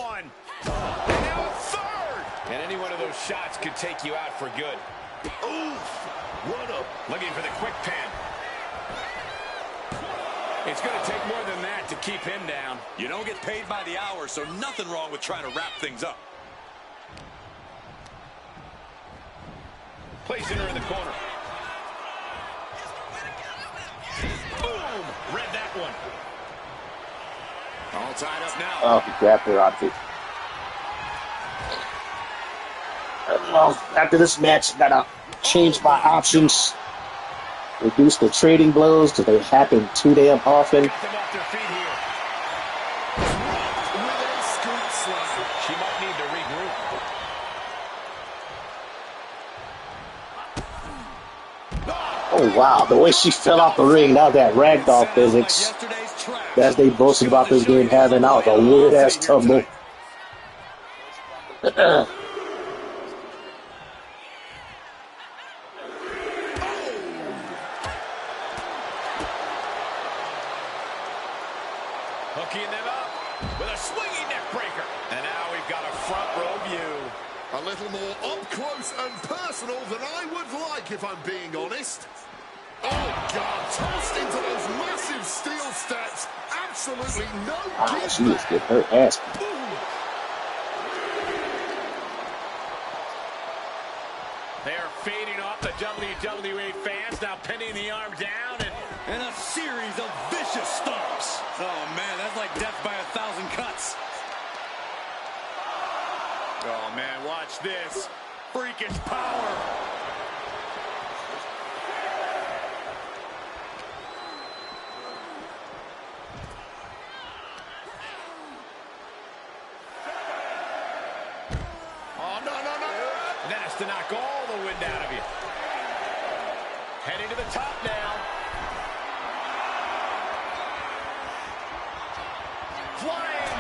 Speaker 3: And any one of those shots could take you out for good. Looking for the quick pin. It's going to take more than that to keep him down.
Speaker 4: You don't get paid by the hour, so nothing wrong with trying to wrap things up.
Speaker 3: Placing her in the corner. Boom! Read that one.
Speaker 4: All tied up now.
Speaker 1: Oh, he grabbed her out of it. After this match, I gotta change my options. Reduce the trading blows because they happen too damn often.
Speaker 3: Got them off their feet here.
Speaker 6: With a scoop slam.
Speaker 3: She might need to regroup.
Speaker 1: Oh wow, the way she fell off the ring, now that ragdoll physics. As they boasted about this game having out a weird ass tumble.
Speaker 3: Hooking them up with a swinging neck breaker. And now we've got a front row view.
Speaker 6: A little more up close and personal than I would like, if I'm being honest. Oh, God, tossed into those massive steel steps. Absolutely no
Speaker 1: Wow,
Speaker 6: give
Speaker 1: she
Speaker 6: back.
Speaker 1: just get her ass.
Speaker 3: They're fading off the WWE fans, now pinning the arm down
Speaker 4: And a series of vicious stomps. Oh, man, that's like death by 1,000 cuts.
Speaker 3: oh man, watch this. Freakish power. Oh, no. That has to knock all the wind out of you. Heading to the top now. Flying.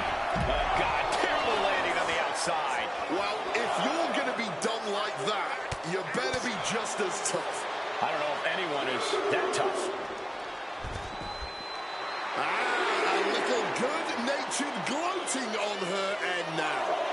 Speaker 3: Oh, God, terrible landing on the outside.
Speaker 6: Well, if you're going to be done like that, you better be just as tough.
Speaker 3: I don't know if anyone is that tough.
Speaker 6: A little good-natured gloating on her end now.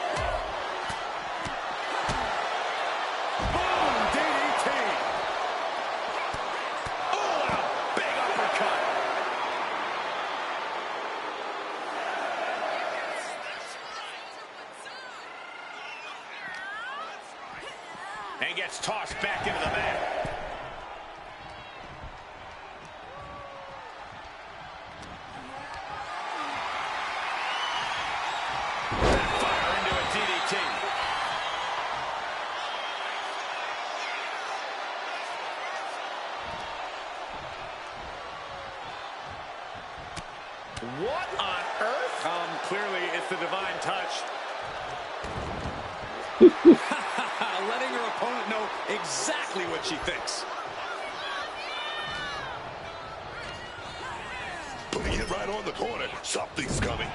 Speaker 3: And gets tossed back into the mat. Fire into a DDT. What on earth?
Speaker 4: Clearly, it's the divine touch. Letting her opponent know exactly what she thinks.
Speaker 2: Putting it right on the corner. Something's coming.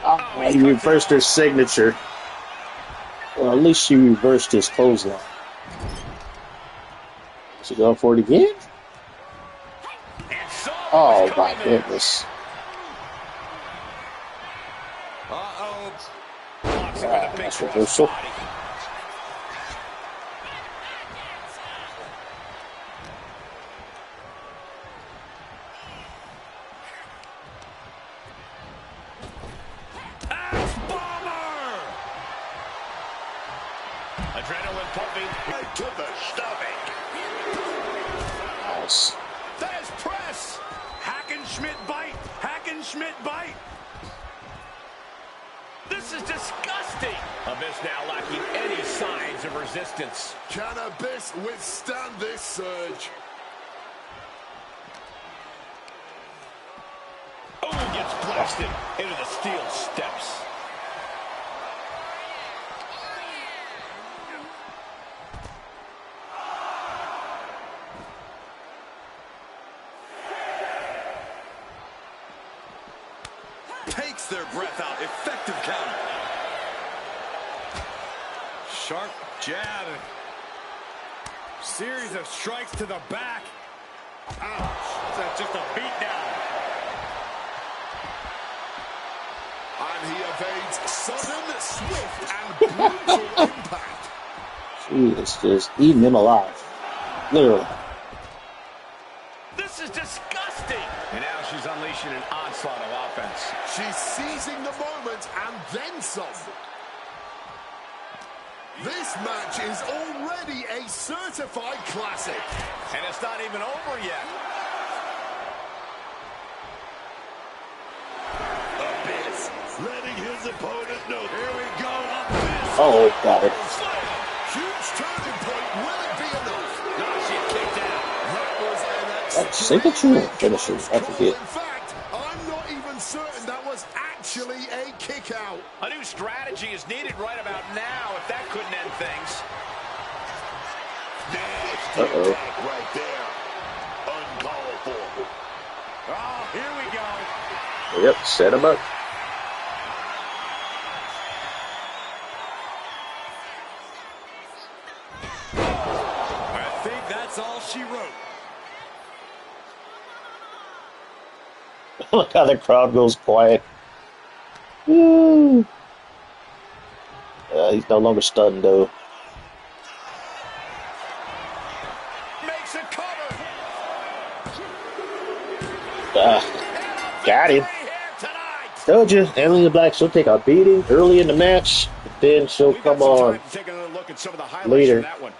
Speaker 1: He reversed her signature. Well, at least she reversed his clothesline. Is he going for it again? Oh, my goodness.
Speaker 4: Uh-oh.
Speaker 1: That's reversal.
Speaker 3: Adrenaline pumping.
Speaker 2: Right to the stomach.
Speaker 1: Nice.
Speaker 4: There's press. Hackenschmidt bite. Hackenschmidt bite.
Speaker 3: This is disgusting. Abyss now lacking any signs of resistance.
Speaker 6: Can Abyss withstand this surge?
Speaker 3: Oh, gets blasted into the steel steps.
Speaker 4: Takes their breath out. Effective counter. Sharp jab. Series of strikes to the back. Ouch. That's just a beatdown.
Speaker 6: And he evades sudden, swift, and brutal impact.
Speaker 1: She is just eating him alive. Literally.
Speaker 3: This is disgusting. And now she's unleashing an onslaught of offense.
Speaker 6: She's seizing the moment and then some. This match is already a certified classic.
Speaker 3: And it's not even over yet.
Speaker 2: Abyss letting his opponent know.
Speaker 4: Here we go. Abyss.
Speaker 1: Oh, got it.
Speaker 6: Huge turning point. Will it be enough?
Speaker 3: No, she kicked out.
Speaker 6: That was an
Speaker 1: That's signature or finisher? I forget.
Speaker 6: In fact, I'm not even certain that was actually a kick out.
Speaker 3: A new strategy is needed right about now if that couldn't end things.
Speaker 2: Nasty attack right there. Uncalled for.
Speaker 4: Oh, here we go.
Speaker 1: Yep, set him up.
Speaker 4: I think that's all she wrote.
Speaker 1: Look how the crowd goes quiet. Woo. He's no longer stunned, though.
Speaker 3: Makes a cover.
Speaker 1: Got him.
Speaker 3: Here tonight.
Speaker 1: Told you, Emily Black, she'll take a beating early in the match, but then she'll
Speaker 3: We've got
Speaker 1: come
Speaker 3: some
Speaker 1: on
Speaker 3: time to take another look at some of the highlights
Speaker 1: later.
Speaker 3: from that one.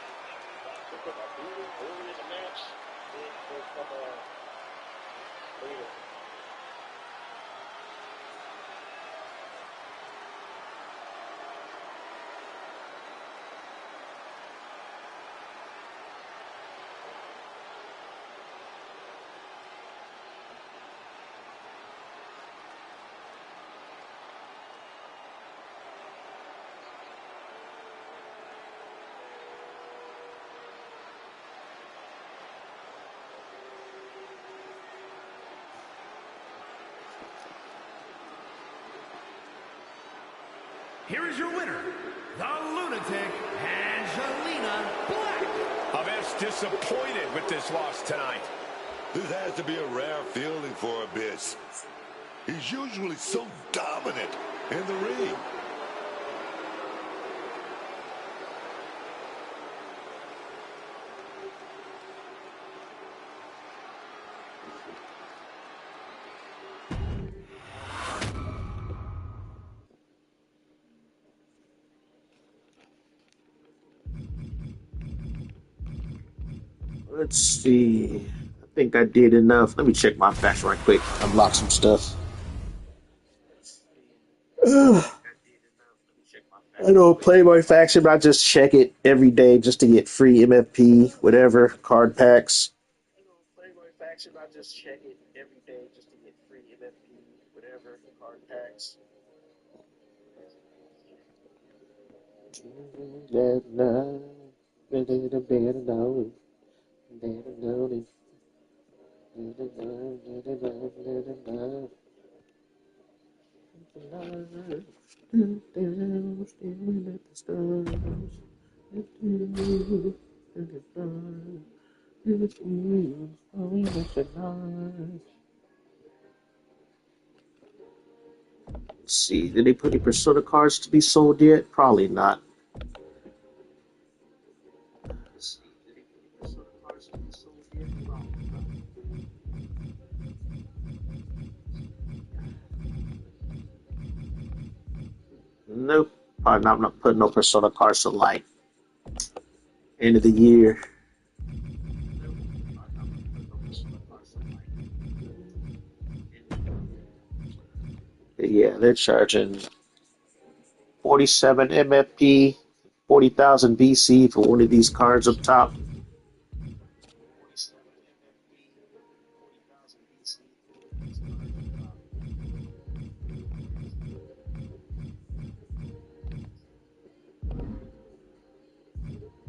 Speaker 5: Here is your winner, the Lunatic, Angelina Black.
Speaker 3: Abyss disappointed with this loss tonight.
Speaker 2: This has to be a rare feeling for Abyss. He's usually so dominant in the ring.
Speaker 1: Let's see. I think I did enough. Let me check my facts right quick. Unlock some stuff. I don't play my faction, but I just check it every day just to get free MFP, whatever, card packs. Let's see, did they put any Persona cards to be sold yet? Probably not. Nope. Probably not. I'm not putting no Persona cards to like end of the year. Yeah, they're charging 47 MFP, 40,000 BC for one of these cards up top.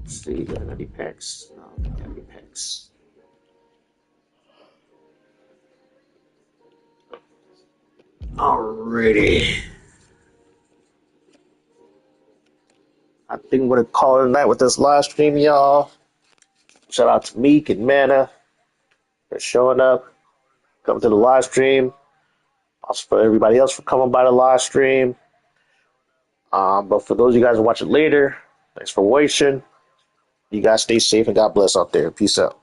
Speaker 1: Let's see, got any packs? No, don't got any packs. Alrighty. I think we're gonna call it a night with this live stream, y'all. Shout out to Meek and Mana for showing up, coming to the live stream. Also for everybody else for coming by the live stream. But for those of you guys who watch it later, thanks for watching. You guys stay safe and God bless out there. Peace out.